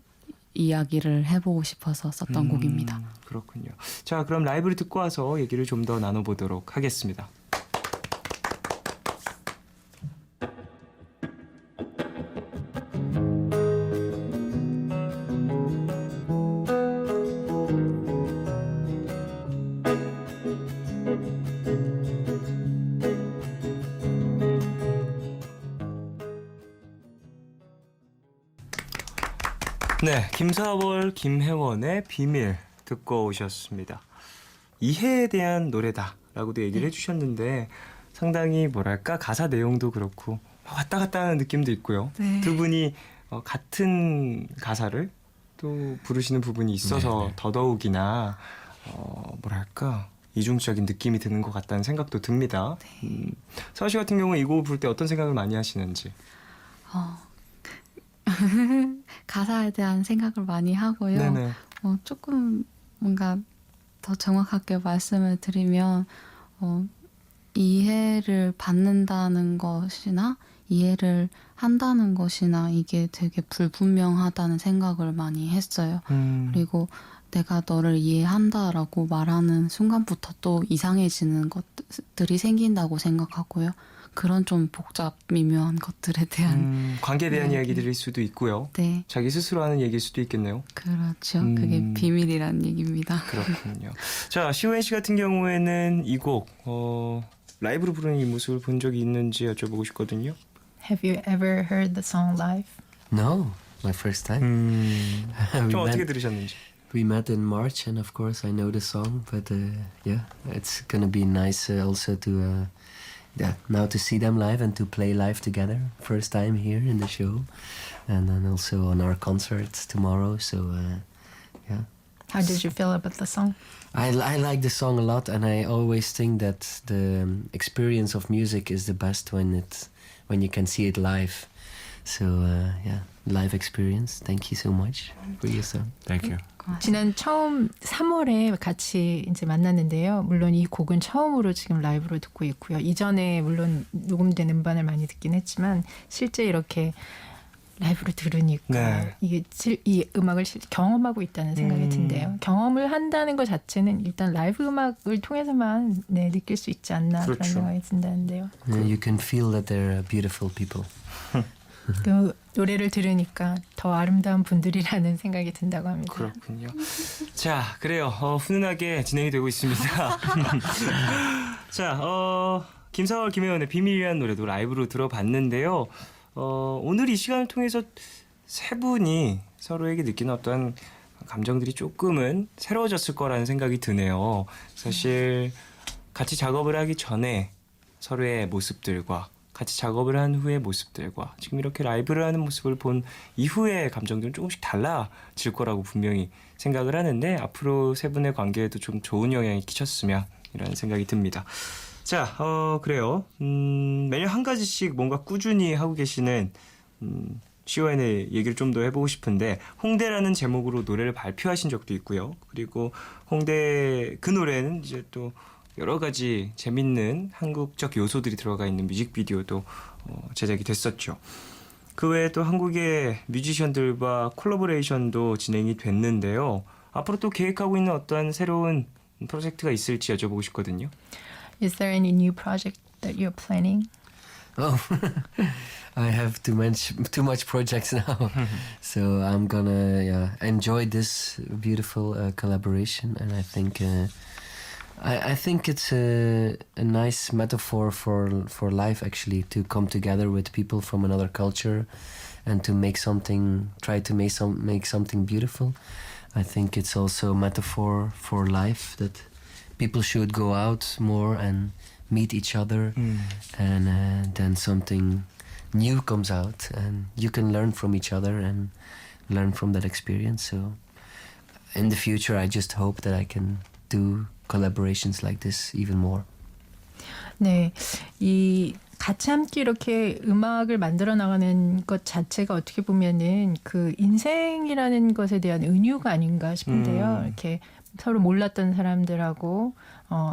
F: 이야기를 해보고 싶어서 썼던 곡입니다.
A: 그렇군요. 자, 그럼 라이브를 듣고 와서 얘기를 좀 더 나눠보도록 하겠습니다. 네, 김사월, 김혜원의 비밀 듣고 오셨습니다. 이해에 대한 노래다라고도 얘기를 해주셨는데 상당히 뭐랄까 가사 내용도 그렇고 왔다 갔다 하는 느낌도 있고요.
F: 네.
A: 두 분이 같은 가사를 또 부르시는 부분이 있어서
G: 네네.
A: 더더욱이나 뭐랄까 이중적인 느낌이 드는 것 같다는 생각도 듭니다. 서아 씨 같은 경우는 이 곡을 부를 때 어떤 생각을 많이 하시는지.
F: 가사에 대한 생각을 많이 하고요.
A: 네네.
F: 조금 뭔가 더 정확하게 말씀을 드리면 이해를 받는다는 것이나 이해를 한다는 것이나 이게 되게 불분명하다는 생각을 많이 했어요. 그리고 내가 너를 이해한다라고 말하는 순간부터 또 이상해지는 것들이 생긴다고 생각하고요. 그런 좀 복잡 미묘한 것들에 대한
A: 관계에 대한
F: 이야기.
A: 이야기들일 수도 있고요.
F: 네,
A: 자기 스스로 하는 얘기일 수도 있겠네요.
F: 그렇죠. 그게 비밀이라는 얘기입니다.
A: 그렇군요. 자, 시우엔 씨 같은 경우에는 이 곡 라이브로 부르는 이 모습을 본 적이 있는지 여쭤보고 싶거든요.
E: Have you ever heard the song live?
D: No, my first time. we,
A: 좀 어떻게
D: met,
A: 들으셨는지.
D: we met in March, and of course I know the song. But yeah, it's gonna be nice also to now to see them live and to play live together. First time here in the show, and then also on our concert tomorrow. So yeah.
E: How did you feel about the song?
D: I like the song a lot, and I always think that the experience of music is the best when you can see it live. So yeah, live experience. Thank you so much for your song.
G: Thank you.
E: 지난 처음 3월에 같이 이제 만났는데요. 물론 이 곡은 처음으로 지금 라이브로 듣고 있고요. 이전에 물론 녹음된 음반을 많이 듣긴 했지만 실제 이렇게 라이브로 들으니까
A: 네.
E: 이게 이 음악을 경험하고 있다는 생각이 든대요. 경험을 한다는 것 자체는 일단 라이브 음악을 통해서만 느낄 수 있지 않나
A: 그렇죠.
E: 그런 생각이 든다는데요.
D: You can feel that they're beautiful people.
E: 그 노래를 들으니까 더 아름다운 분들이라는 생각이 든다고 합니다.
A: 그렇군요. 자, 그래요. 훈훈하게 진행이 되고 있습니다. 자, 김사월, 김혜원의 비밀이라는 노래도 라이브로 들어봤는데요. 오늘 이 시간을 통해서 세 분이 서로에게 느끼는 어떤 감정들이 조금은 새로워졌을 거라는 생각이 드네요. 사실 같이 작업을 하기 전에 서로의 모습들과 같이 작업을 한 후의 모습들과 지금 이렇게 라이브를 하는 모습을 본 이후의 감정들은 조금씩 달라질 거라고 분명히 생각을 하는데 앞으로 세 분의 관계에도 좀 좋은 영향이 끼쳤으면 이라는 생각이 듭니다. 자, 그래요. 매년 한 가지씩 뭔가 꾸준히 하고 계시는 시오엔의 얘기를 좀 더 해보고 싶은데 홍대라는 제목으로 노래를 발표하신 적도 있고요. 그리고 홍대 그 노래는 이제 또 여러 가지 재밌는 한국적 요소들이 들어가 있는 뮤직비디오도 제작이 됐었죠. 그 외에 또 한국의 뮤지션들과 콜라보레이션도 진행이 됐는데요. 앞으로 또 계획하고 있는 어떠한 새로운 프로젝트가 있을지 여쭤보고 싶거든요.
E: Is there any new project that you're planning?
D: Oh, I have too much projects now, so I'm gonna enjoy this beautiful collaboration, and I think I think it's a nice metaphor for life actually, to come together with people from another culture and to try to make something beautiful. I think it's also a metaphor for life that people should go out more and meet each other, and then something new comes out, and you can learn from each other and learn from that experience. So in the future, I just hope that I can do collaborations like this even more.
E: 네, 이 같이 함께 이렇게 음악을 만들어 나가는 것 자체가 어떻게 보면은 그 인생이라는 것에 대한 은유가 아닌가 싶은데요. 이렇게 서로 몰랐던 사람들하고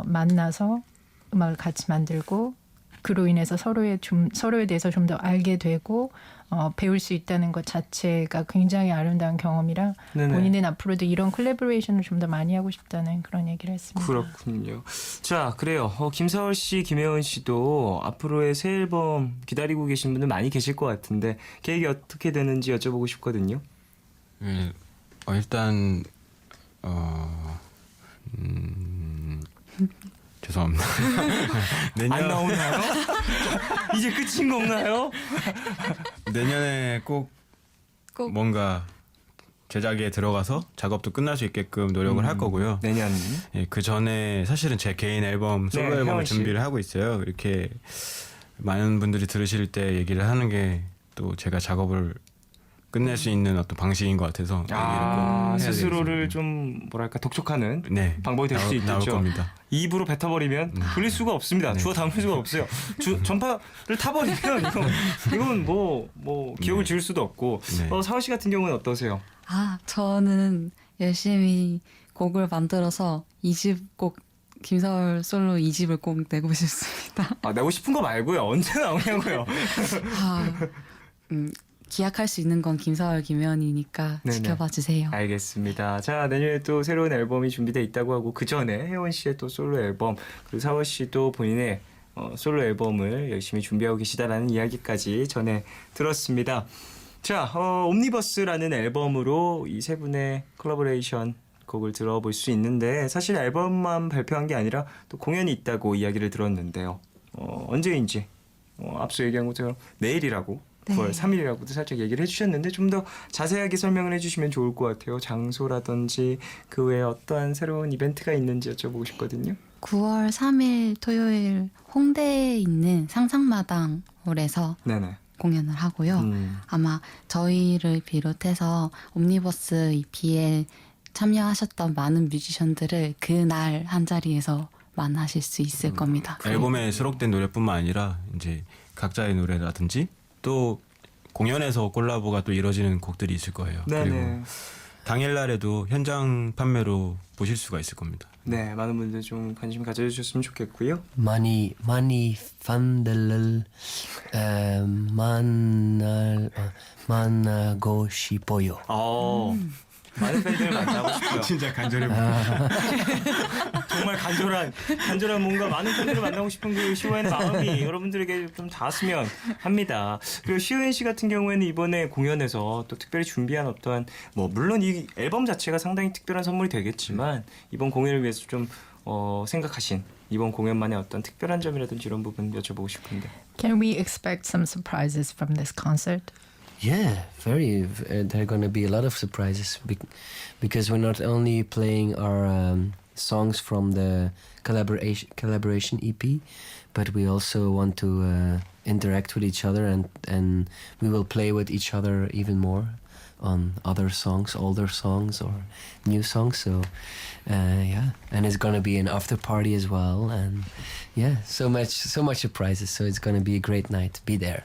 E: 만나서 음악을 같이 만들고 그로 인해서 서로에 대해서 좀 더 알게 되고 배울 수 있다는 것 자체가 굉장히 아름다운 경험이라
A: 네네.
E: 본인은 앞으로도 이런 콜라보레이션을 좀 더 많이 하고 싶다는 그런 얘기를 했습니다.
A: 그렇군요. 자, 그래요. 김사월 씨, 김혜원 씨도 앞으로의 새 앨범 기다리고 계신 분들 많이 계실 것 같은데 계획이 어떻게 되는지 여쭤보고 싶거든요.
G: 네, 일단 죄송합니다.
A: 안 나오나요? 이제 끝인 건가요?
G: 내년에 꼭 뭔가 제작에 들어가서 작업도 끝날 수 있게끔 노력을 할 거고요.
A: 내년.
G: 예, 그 전에 사실은 제 개인 앨범, 솔로
A: 네,
G: 앨범을
A: 혜원 씨.
G: 준비를 하고 있어요. 이렇게 많은 분들이 들으실 때 얘기를 하는 게 또 제가 작업을 끝낼 수 있는 어떤 방식인 것 같아서 얘기를 꼭 해야
A: 스스로를
G: 되겠습니다.
A: 좀 뭐랄까 독촉하는
G: 네,
A: 방법이 될 수
G: 나올
A: 있겠죠.
G: 겁니다.
A: 입으로 뱉어버리면 돌릴 수가 없습니다.
G: 네.
A: 주워 담을 수가 없어요. 전파를 타버리면 이건 뭐 기억을 지울 수도 없고.
G: 네.
A: 사월 씨 같은 경우는 어떠세요?
F: 저는 열심히 곡을 만들어서 2집 꼭 김사월 솔로 2집을 꼭 내고 싶습니다.
A: 내고 싶은 거 말고요. 언제 나오냐고요.
F: 기약할 수 있는 건 김사월 김혜원이니까
A: 네네.
F: 지켜봐 주세요.
A: 알겠습니다. 자, 내년에 또 새로운 앨범이 준비돼 있다고 하고 그 전에 혜원 씨의 또 솔로 앨범 그리고 사월 씨도 본인의 솔로 앨범을 열심히 준비하고 계시다라는 이야기까지 전해 들었습니다. 자, 옴니버스라는 앨범으로 이 세 분의 콜라보레이션 곡을 들어볼 수 있는데 사실 앨범만 발표한 게 아니라 또 공연이 있다고 이야기를 들었는데요. 언제인지 앞서 얘기한 것처럼 내일이라고
F: 네.
A: 9월 3일이라고도 살짝 얘기를 해주셨는데 좀 더 자세하게 설명을 해주시면 좋을 것 같아요. 장소라든지 그 외에 어떠한 새로운 이벤트가 있는지 여쭤보고 싶거든요.
F: 9월 3일 토요일 홍대에 있는 상상마당 홀에서
A: 네네.
F: 공연을 하고요. 아마 저희를 비롯해서 옴니버스 EP에 참여하셨던 많은 뮤지션들을 그날 한 자리에서 만나실 수 있을 겁니다.
G: 앨범에 수록된 노래뿐만 아니라 이제 각자의 노래라든지 또 공연에서 콜라보가 또 이루어지는 곡들이 있을 거예요.
A: 네네.
G: 그리고 당일날에도 현장 판매로 보실 수가 있을 겁니다.
A: 네, 많은 분들 좀 관심 가져주셨으면 좋겠고요.
D: 많이 팬들을 만나고 싶어요.
A: 많은 팬들을 만나고 싶어요.
G: 진짜 간절해
A: 정말 간절한 뭔가 많은 팬들을 만나고 싶은 그 시오엔의 마음이 여러분들에게 좀 닿았으면 합니다. 그리고 시오엔 씨 같은 경우에는 이번에 공연에서 또 특별히 준비한 어떠한 물론 이 앨범 자체가 상당히 특별한 선물이 되겠지만 이번 공연을 위해서 좀 생각하신 이번 공연만의 어떤 특별한 점이라든지 이런 부분 여쭤보고 싶은데.
E: Can we expect some surprises from this concert?
D: Yeah, very. There are going to be a lot of surprises because we're not only playing our songs from the collaboration EP, but we also want to interact with each other and we will play with each other even more on other songs, older songs or new songs. So yeah, and it's going to be an after party as well, and yeah, so much surprises. So it's going to be a great night. Be there.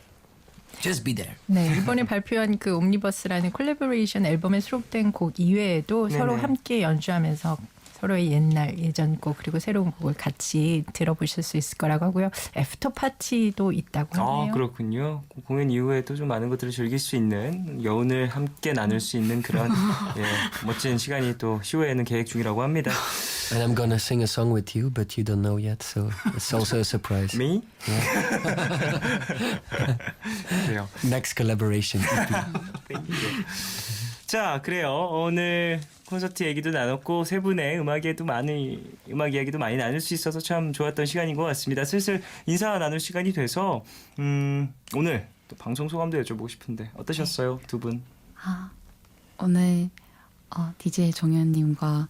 D: Just be there.
E: 네, 이번에 발표한 그 옴니버스라는 콜라보레이션 앨범에 수록된 곡 이외에도
A: 네네.
E: 서로 함께 연주하면서 서로의 예전 곡 그리고 새로운 곡을 같이 들어보실 수 있을 거라고 하고요. 애프터 파티도 있다고 하네요.
A: 그렇군요. 공연 이후에도 좀 많은 것들을 즐길 수 있는 여운을 함께 나눌 수 있는 그런 멋진 시간이 또 시오에는 계획 중이라고 합니다.
D: And I'm gonna sing a song with you, but you don't know yet, so it's also a surprise.
A: Me? 그래요.
D: Next collaboration.
A: 자, 그래요. 오늘 콘서트 얘기도 나눴고 세 분의 음악 이야기도 많이 나눌 수 있어서 참 좋았던 시간인 것 같습니다. 슬슬 인사 나눌 시간이 돼서 오늘 또 방송 소감도 여쭤보고 싶은데 어떠셨어요, 두 분?
F: 오늘 DJ 종현님과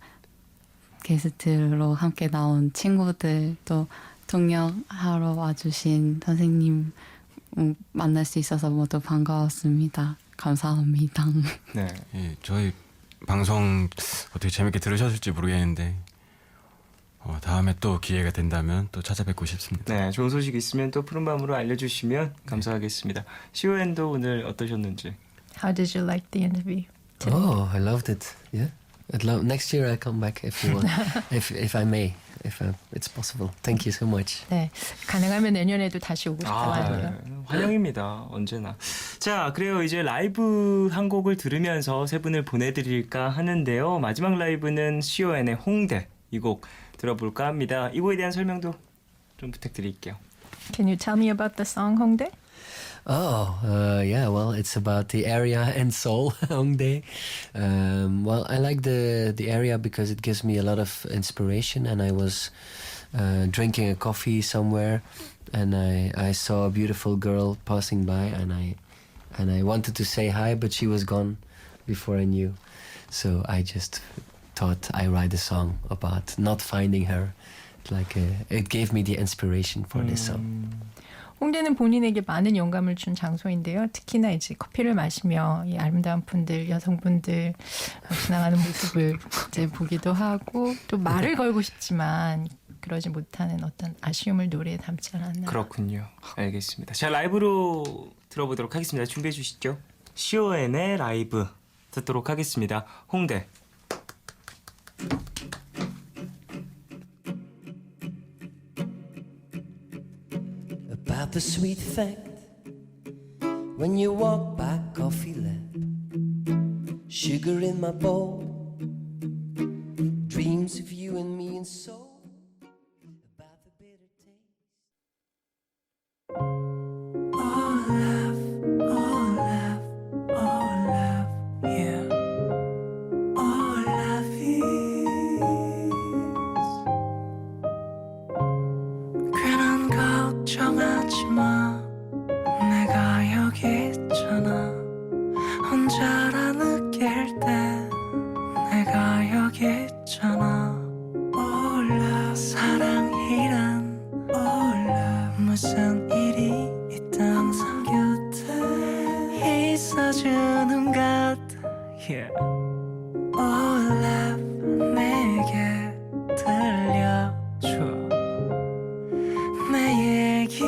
F: 게스트로 함께 나온 친구들 또 통역하러 와주신 선생님 만날 수 있어서 모두 반가웠습니다. 감사합니다.
A: 네.
G: 예, 저희 방송 어떻게 재밌게 들으셨을지 모르겠는데 다음에 또 기회가 된다면 또 찾아뵙고 싶습니다.
A: 네, 좋은 소식 있으면 또 푸른밤으로 알려주시면 감사하겠습니다. 시오엔도 오늘 어떠셨는지.
E: How did you like the interview?
D: Oh, I loved it. Yeah, next year I come back if you want, if I may, it's possible. Thank you so much.
E: 네, 가능하면 내년에도 다시 오고 싶다고 하네요.
A: 네. 환영입니다. 언제나. 자, 그래요. 이제 라이브 한 곡을 들으면서 세 분을 보내드릴까 하는데요. 마지막 라이브는 시오엔의 홍대 이 곡 들어볼까 합니다. 이 곡에 대한 설명도 좀 부탁드릴게요.
E: Can you tell me about the song 홍대?
D: Oh, yeah, well, it's about the area and Seoul, Hongdae. Well, I like the area because it gives me a lot of inspiration, and I was drinking a coffee somewhere, and I saw a beautiful girl passing by, and I wanted to say hi, but she was gone before I knew. So I just thought I write a song about not finding her. Like it gave me the inspiration for this song.
E: 홍대는 본인에게 많은 영감을 준 장소인데요. 특히나 이제 커피를 마시며 이 아름다운 분들, 여성분들 지나가는 모습을 이제 보기도 하고 또 말을 걸고 싶지만 그러지 못하는 어떤 아쉬움을 노래에 담지 않았나.
A: 그렇군요. 알겠습니다. 자, 라이브로 들어보도록 하겠습니다. 준비해 주시죠. 시오엔의 라이브 듣도록 하겠습니다. 홍대.
H: About the sweet fact when you walk by coffee lab, sugar in my bowl, dreams of you and me and soul. About the bitter taste. Oh love, oh love, oh love, yeah. Oh love is 괜한 걱정하지 마. 내가 여기 있잖아. 혼자라 느낄 때 내가 여기 있잖아. Oh love, 사랑이란 oh love, 무슨 일이 있든 항상 곁에 있어주는 것 yeah. Oh love, 내게 들려줘 내 얘기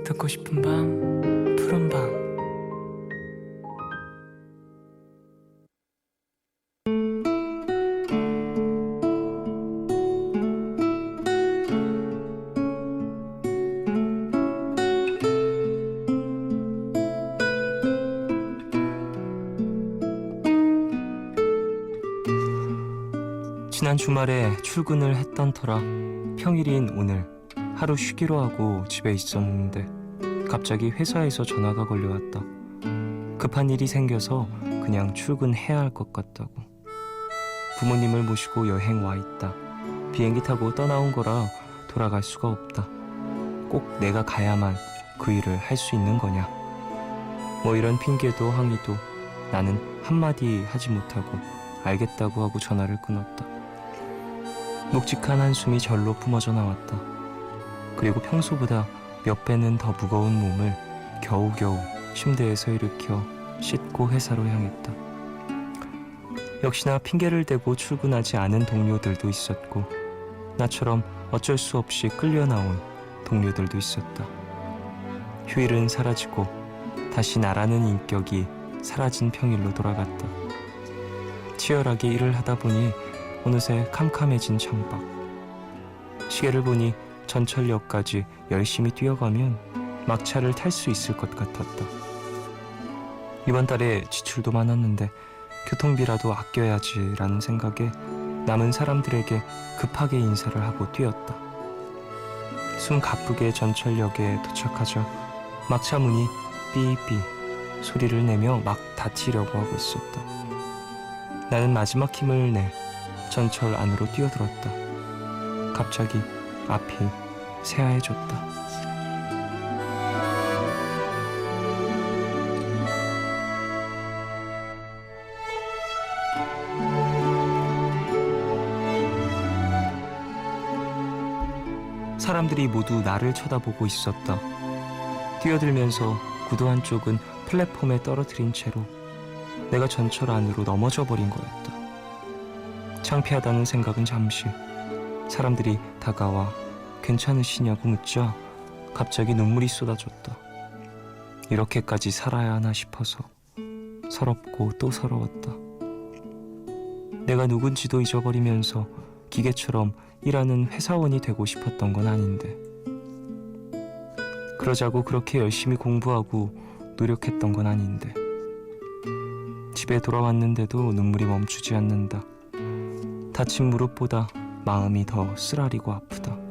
H: 듣고 싶은 밤 푸른 밤
A: 지난 주말에 출근을 했던 터라 평일인 오늘 하루 쉬기로 하고 집에 있었는데 갑자기 회사에서 전화가 걸려왔다. 급한 일이 생겨서 그냥 출근해야 할 것 같다고. 부모님을 모시고 여행 와 있다. 비행기 타고 떠나온 거라 돌아갈 수가 없다. 꼭 내가 가야만 그 일을 할 수 있는 거냐. 뭐 이런 핑계도 항의도 나는 한마디 하지 못하고 알겠다고 하고 전화를 끊었다. 묵직한 한숨이 절로 뿜어져 나왔다. 그리고 평소보다 몇 배는 더 무거운 몸을 겨우겨우 침대에서 일으켜 씻고 회사로 향했다. 역시나 핑계를 대고 출근하지 않은 동료들도 있었고 나처럼 어쩔 수 없이 끌려 나온 동료들도 있었다. 휴일은 사라지고 다시 나라는 인격이 사라진 평일로 돌아갔다. 치열하게 일을 하다 보니 어느새 캄캄해진 창밖. 시계를 보니 전철역까지 열심히 뛰어가면 막차를 탈 수 있을 것 같았다. 이번 달에 지출도 많았는데 교통비라도 아껴야지라는 생각에 남은 사람들에게 급하게 인사를 하고 뛰었다. 숨 가쁘게 전철역에 도착하자 막차 문이 삐삐 소리를 내며 막 닫히려고 하고 있었다. 나는 마지막 힘을 내 전철 안으로 뛰어들었다. 갑자기 앞이 새하얘졌다. 사람들이 모두 나를 쳐다보고 있었다. 뛰어들면서 구두 한쪽은 플랫폼에 떨어뜨린 채로 내가 전철 안으로 넘어져 버린 거였다. 창피하다는 생각은 잠시. 사람들이 다가와 괜찮으시냐고 묻자 갑자기 눈물이 쏟아졌다. 이렇게까지 살아야 하나 싶어서 서럽고 또 서러웠다. 내가 누군지도 잊어버리면서 기계처럼 일하는 회사원이 되고 싶었던 건 아닌데, 그러자고 그렇게 열심히 공부하고 노력했던 건 아닌데, 집에 돌아왔는데도 눈물이 멈추지 않는다. 다친 무릎보다 마음이 더 쓰라리고 아프다.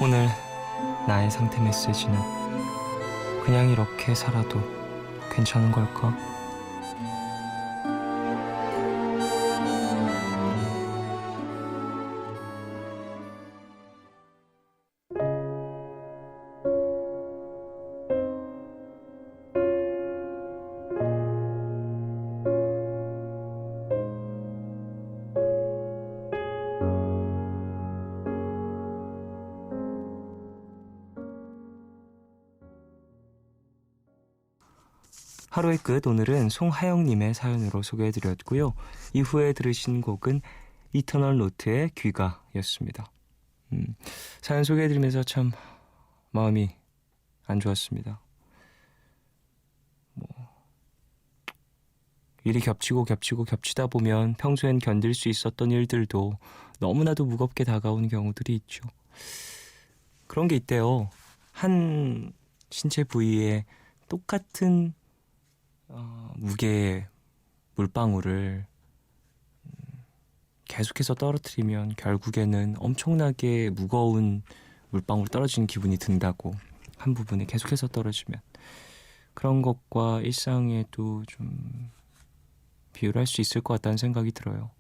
A: 오늘 나의 상태 메시지는 그냥 이렇게 살아도 괜찮은 걸까? 하루의 끝, 오늘은 송하영님의 사연으로 소개해드렸고요. 이후에 들으신 곡은 이터널 노트의 귀가였습니다. 사연 소개해드리면서 참 마음이 안 좋았습니다. 일이 겹치다 보면 평소엔 견딜 수 있었던 일들도 너무나도 무겁게 다가오는 경우들이 있죠. 그런 게 있대요. 한 신체 부위에 똑같은 무게의 물방울을 계속해서 떨어뜨리면 결국에는 엄청나게 무거운 물방울 떨어지는 기분이 든다고. 한 부분에 계속해서 떨어지면. 그런 것과 일상에도 좀 비유를 할 수 있을 것 같다는 생각이 들어요.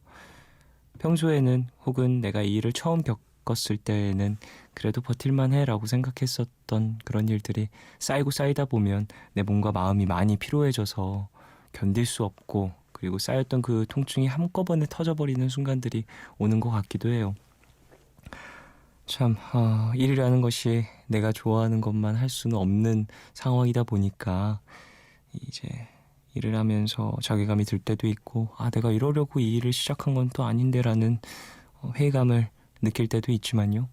A: 평소에는 혹은 내가 이 일을 처음 겪었을 때에는 그래도 버틸만 해라고 생각했었던 그런 일들이 쌓이고 쌓이다 보면 내 몸과 마음이 많이 피로해져서 견딜 수 없고, 그리고 쌓였던 그 통증이 한꺼번에 터져버리는 순간들이 오는 것 같기도 해요. 참 일이라는 것이 내가 좋아하는 것만 할 수는 없는 상황이다 보니까 이제 일을 하면서 자괴감이 들 때도 있고, 내가 이러려고 이 일을 시작한 건 또 아닌데라는 회의감을 느낄 때도 있지만요.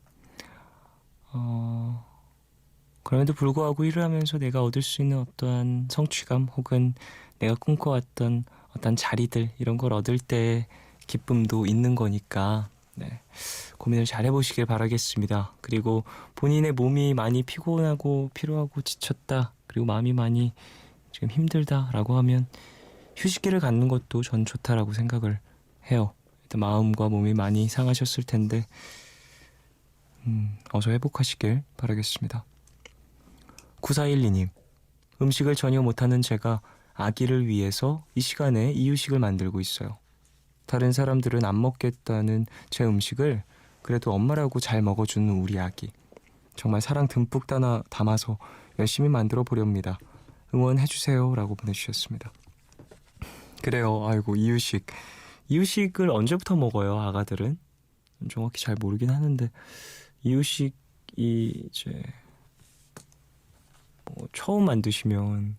A: 그럼에도 불구하고 일을 하면서 내가 얻을 수 있는 어떠한 성취감 혹은 내가 꿈꿔왔던 어떤 자리들, 이런 걸 얻을 때 기쁨도 있는 거니까 고민을 잘 해보시길 바라겠습니다. 그리고 본인의 몸이 많이 피곤하고 피로하고 지쳤다, 그리고 마음이 많이 지금 힘들다라고 하면 휴식기를 갖는 것도 전 좋다라고 생각을 해요. 일단 마음과 몸이 많이 상하셨을 텐데 어서 회복하시길 바라겠습니다. 9412님, 음식을 전혀 못하는 제가 아기를 위해서 이 시간에 이유식을 만들고 있어요. 다른 사람들은 안 먹겠다는 제 음식을 그래도 엄마라고 잘 먹어주는 우리 아기. 정말 사랑 듬뿍 담아서 열심히 만들어 보렵니다. 응원해주세요 라고 보내주셨습니다. 그래요. 아이고, 이유식을 언제부터 먹어요, 아가들은? 정확히 잘 모르긴 하는데, 이유식이 이제 처음 만드시면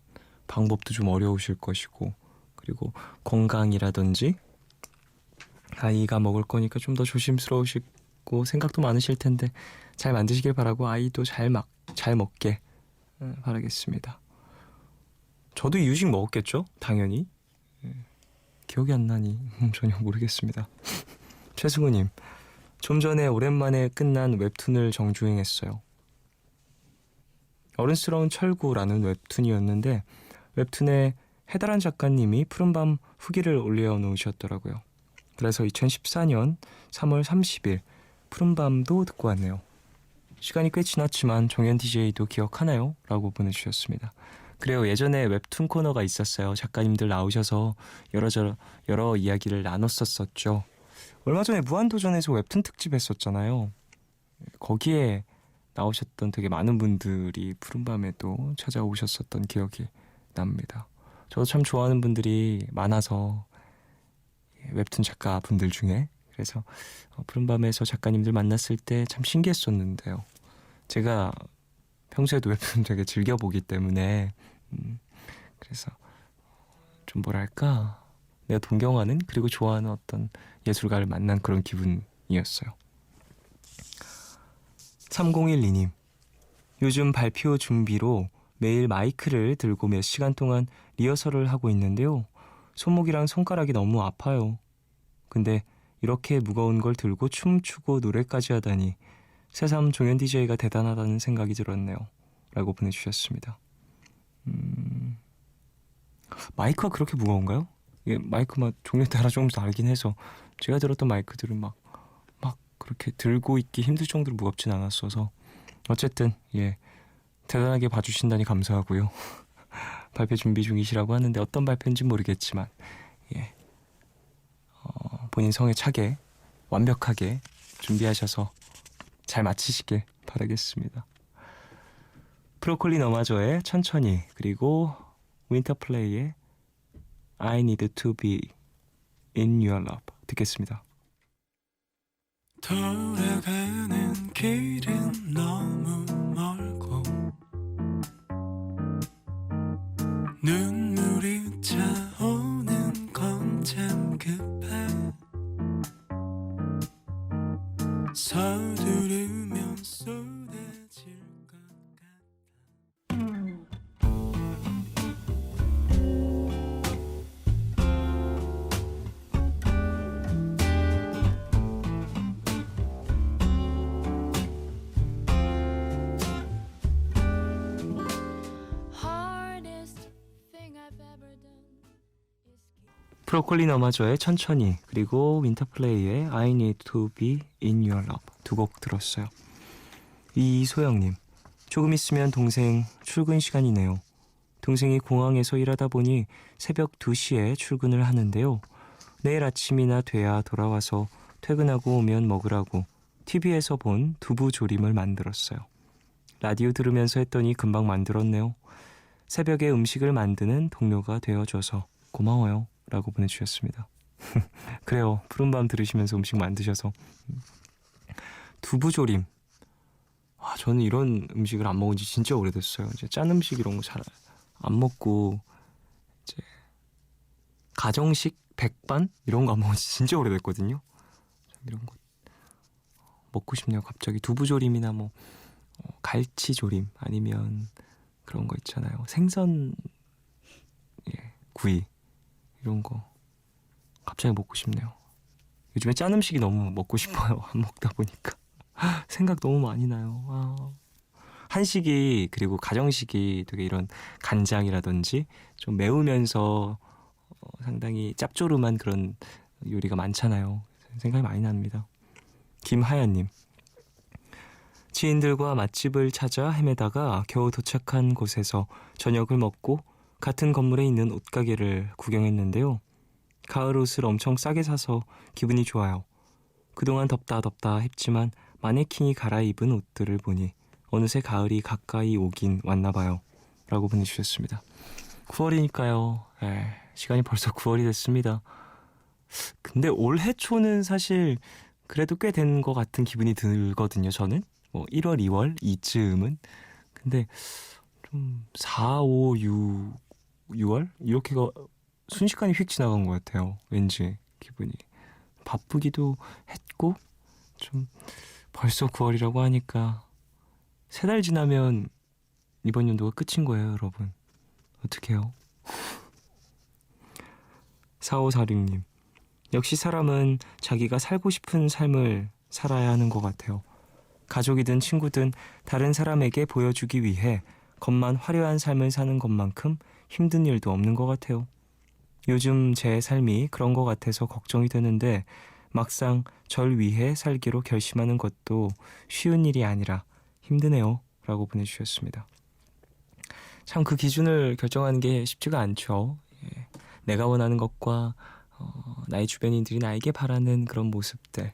A: 방법도 좀 어려우실 것이고, 그리고 건강이라든지 아이가 먹을 거니까 좀 더 조심스러우시고 생각도 많으실 텐데 잘 만드시길 바라고, 아이도 잘 먹게 바라겠습니다. 저도 이유식 먹었겠죠? 당연히. 기억이 안 나니 전혀 모르겠습니다. 최승우님, 좀 전에 오랜만에 끝난 웹툰을 정주행했어요. 어른스러운 철구라는 웹툰이었는데 웹툰에 해달한 작가님이 푸른밤 후기를 올려놓으셨더라고요. 그래서 2014년 3월 30일 푸른밤도 듣고 왔네요. 시간이 꽤 지났지만 정연 DJ도 기억하나요? 라고 보내주셨습니다. 그래요. 예전에 웹툰 코너가 있었어요. 작가님들 나오셔서 여러 이야기를 나눴었죠. 얼마 전에 무한도전에서 웹툰 특집 했었잖아요. 거기에 나오셨던 되게 많은 분들이 푸른밤에 또 찾아오셨었던 기억이 납니다. 저도 참 좋아하는 분들이 많아서 웹툰 작가분들 중에 그래서 푸른밤에서 작가님들 만났을 때 참 신기했었는데요. 제가 평소에도 웹툰 되게 즐겨보기 때문에 그래서 좀 뭐랄까 내가 동경하는 그리고 좋아하는 어떤 예술가를 만난 그런 기분이었어요. 3012님, 요즘 발표 준비로 매일 마이크를 들고 몇 시간 동안 리허설을 하고 있는데요. 손목이랑 손가락이 너무 아파요. 근데 이렇게 무거운 걸 들고 춤추고 노래까지 하다니 새삼 종현 DJ가 대단하다는 생각이 들었네요. 라고 보내주셨습니다. 마이크가 그렇게 무거운가요? 이게 마이크 막 종류에 따라 조금씩 다르긴 해서 제가 들었던 마이크들은 막 그렇게 들고 있기 힘들 정도로 무겁진 않았어서 어쨌든 대단하게 봐주신다니 감사하고요. 발표 준비 중이시라고 하는데 어떤 발표인지 모르겠지만 본인 성에 차게 완벽하게 준비하셔서 잘 마치시길 바라겠습니다. 브로콜리 너마저의 천천히 그리고 윈터플레이의 I need to be in your love 듣겠습니다.
C: 돌아가는 길은 너무 멀고 눈물이 차오는 건 참 급해 서두르면 쏟아질 것 같아.
A: 브로콜리 너마저의 천천히 그리고 윈터플레이의 I need to be in your love 두 곡 들었어요. 이소영님, 조금 있으면 동생 출근 시간이네요. 동생이 공항에서 일하다 보니 새벽 2시에 출근을 하는데요. 내일 아침이나 돼야 돌아와서 퇴근하고 오면 먹으라고 TV에서 본 두부조림을 만들었어요. 라디오 들으면서 했더니 금방 만들었네요. 새벽에 음식을 만드는 동료가 되어줘서 고마워요. 라고 보내주셨습니다. 그래요. 푸른밤 들으시면서 음식 만드셔서 두부조림. 저는 이런 음식을 안 먹은 지 진짜 오래됐어요. 이제 짠 음식 이런 거 잘 안 먹고 이제 가정식 백반 이런 거 안 먹은 지 진짜 오래됐거든요. 이런 거 먹고 싶네요. 갑자기 두부조림이나 뭐 갈치조림 아니면 그런 거 있잖아요. 생선 구이 이런 거 갑자기 먹고 싶네요. 요즘에 짠 음식이 너무 먹고 싶어요. 안 먹다 보니까 생각 너무 많이 나요. 한식이 그리고 가정식이 되게 이런 간장이라든지 좀 매우면서 상당히 짭조름한 그런 요리가 많잖아요. 생각이 많이 납니다. 김하연님, 지인들과 맛집을 찾아 헤매다가 겨우 도착한 곳에서 저녁을 먹고 같은 건물에 있는 옷가게를 구경했는데요. 가을 옷을 엄청 싸게 사서 기분이 좋아요. 그동안 덥다 했지만 마네킹이 갈아입은 옷들을 보니 어느새 가을이 가까이 오긴 왔나 봐요. 라고 보내주셨습니다. 9월이니까요. 시간이 벌써 9월이 됐습니다. 근데 올해 초는 사실 그래도 꽤 된 것 같은 기분이 들거든요. 저는 뭐 1월, 2월 이쯤은. 근데 좀 4, 5, 6월 이렇게가 순식간에 휙 지나간 것 같아요. 왠지 기분이 바쁘기도 했고 좀 벌써 9월이라고 하니까 3달 지나면 이번 연도가 끝인 거예요, 여러분. 어떡해요? 4546님, 역시 사람은 자기가 살고 싶은 삶을 살아야 하는 것 같아요. 가족이든 친구든 다른 사람에게 보여주기 위해 겉만 화려한 삶을 사는 것만큼 힘든 일도 없는 것 같아요. 요즘 제 삶이 그런 것 같아서 걱정이 되는데 막상 절 위해 살기로 결심하는 것도 쉬운 일이 아니라 힘드네요. 라고 보내주셨습니다. 참 그 기준을 결정하는 게 쉽지가 않죠. 내가 원하는 것과 나의 주변인들이 나에게 바라는 그런 모습들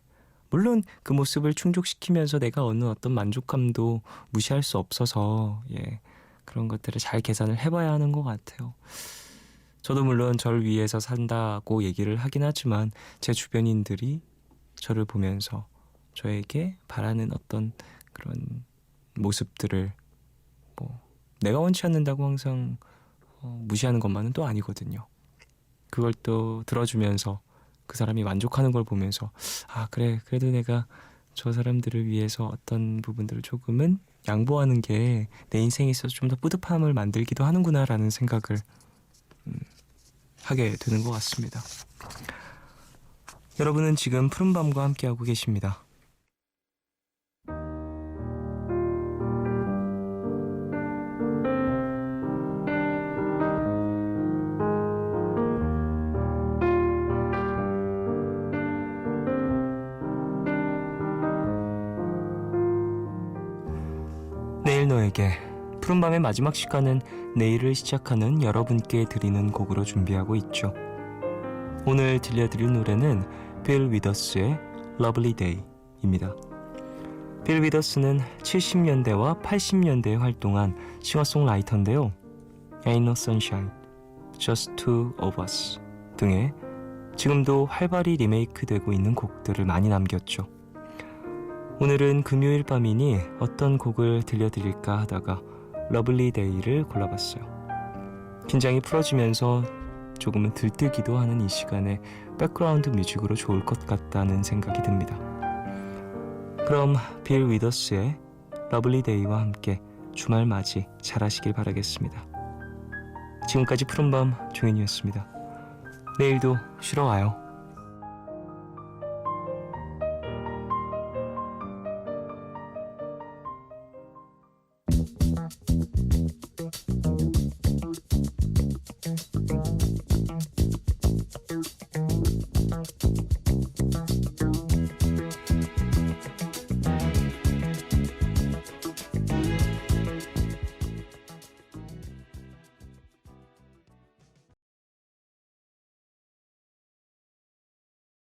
A: 물론 그 모습을 충족시키면서 내가 얻는 어떤 만족감도 무시할 수 없어서 그런 것들을 잘 계산을 해봐야 하는 것 같아요. 저도 물론 저를 위해서 산다고 얘기를 하긴 하지만 제 주변인들이 저를 보면서 저에게 바라는 어떤 그런 모습들을 내가 원치 않는다고 항상 무시하는 것만은 또 아니거든요. 그걸 또 들어주면서 그 사람이 만족하는 걸 보면서 그래, 그래도 내가 저 사람들을 위해서 어떤 부분들을 조금은 양보하는 게 내 인생에 있어서 좀 더 뿌듯함을 만들기도 하는구나라는 생각을 하게 되는 것 같습니다. 여러분은 지금 푸른밤과 함께하고 계십니다. 내일 너에게 푸른밤의 마지막 시간은 내일을 시작하는 여러분께 드리는 곡으로 준비하고 있죠. 오늘 들려드릴 노래는 빌 위더스의 Lovely Day입니다. 빌 위더스는 70년대와 80년대에 활동한 싱어송라이터인데요. Ain't No Sunshine, Just Two of Us 등의 지금도 활발히 리메이크되고 있는 곡들을 많이 남겼죠. 오늘은 금요일 밤이니 어떤 곡을 들려드릴까 하다가 러블리 데이를 골라봤어요. 긴장이 풀어지면서 조금은 들뜨기도 하는 이 시간에 백그라운드 뮤직으로 좋을 것 같다는 생각이 듭니다. 그럼 빌 위더스의 러블리 데이와 함께 주말 맞이 잘하시길 바라겠습니다. 지금까지 푸른밤 종현이었습니다. 내일도 쉬러 와요.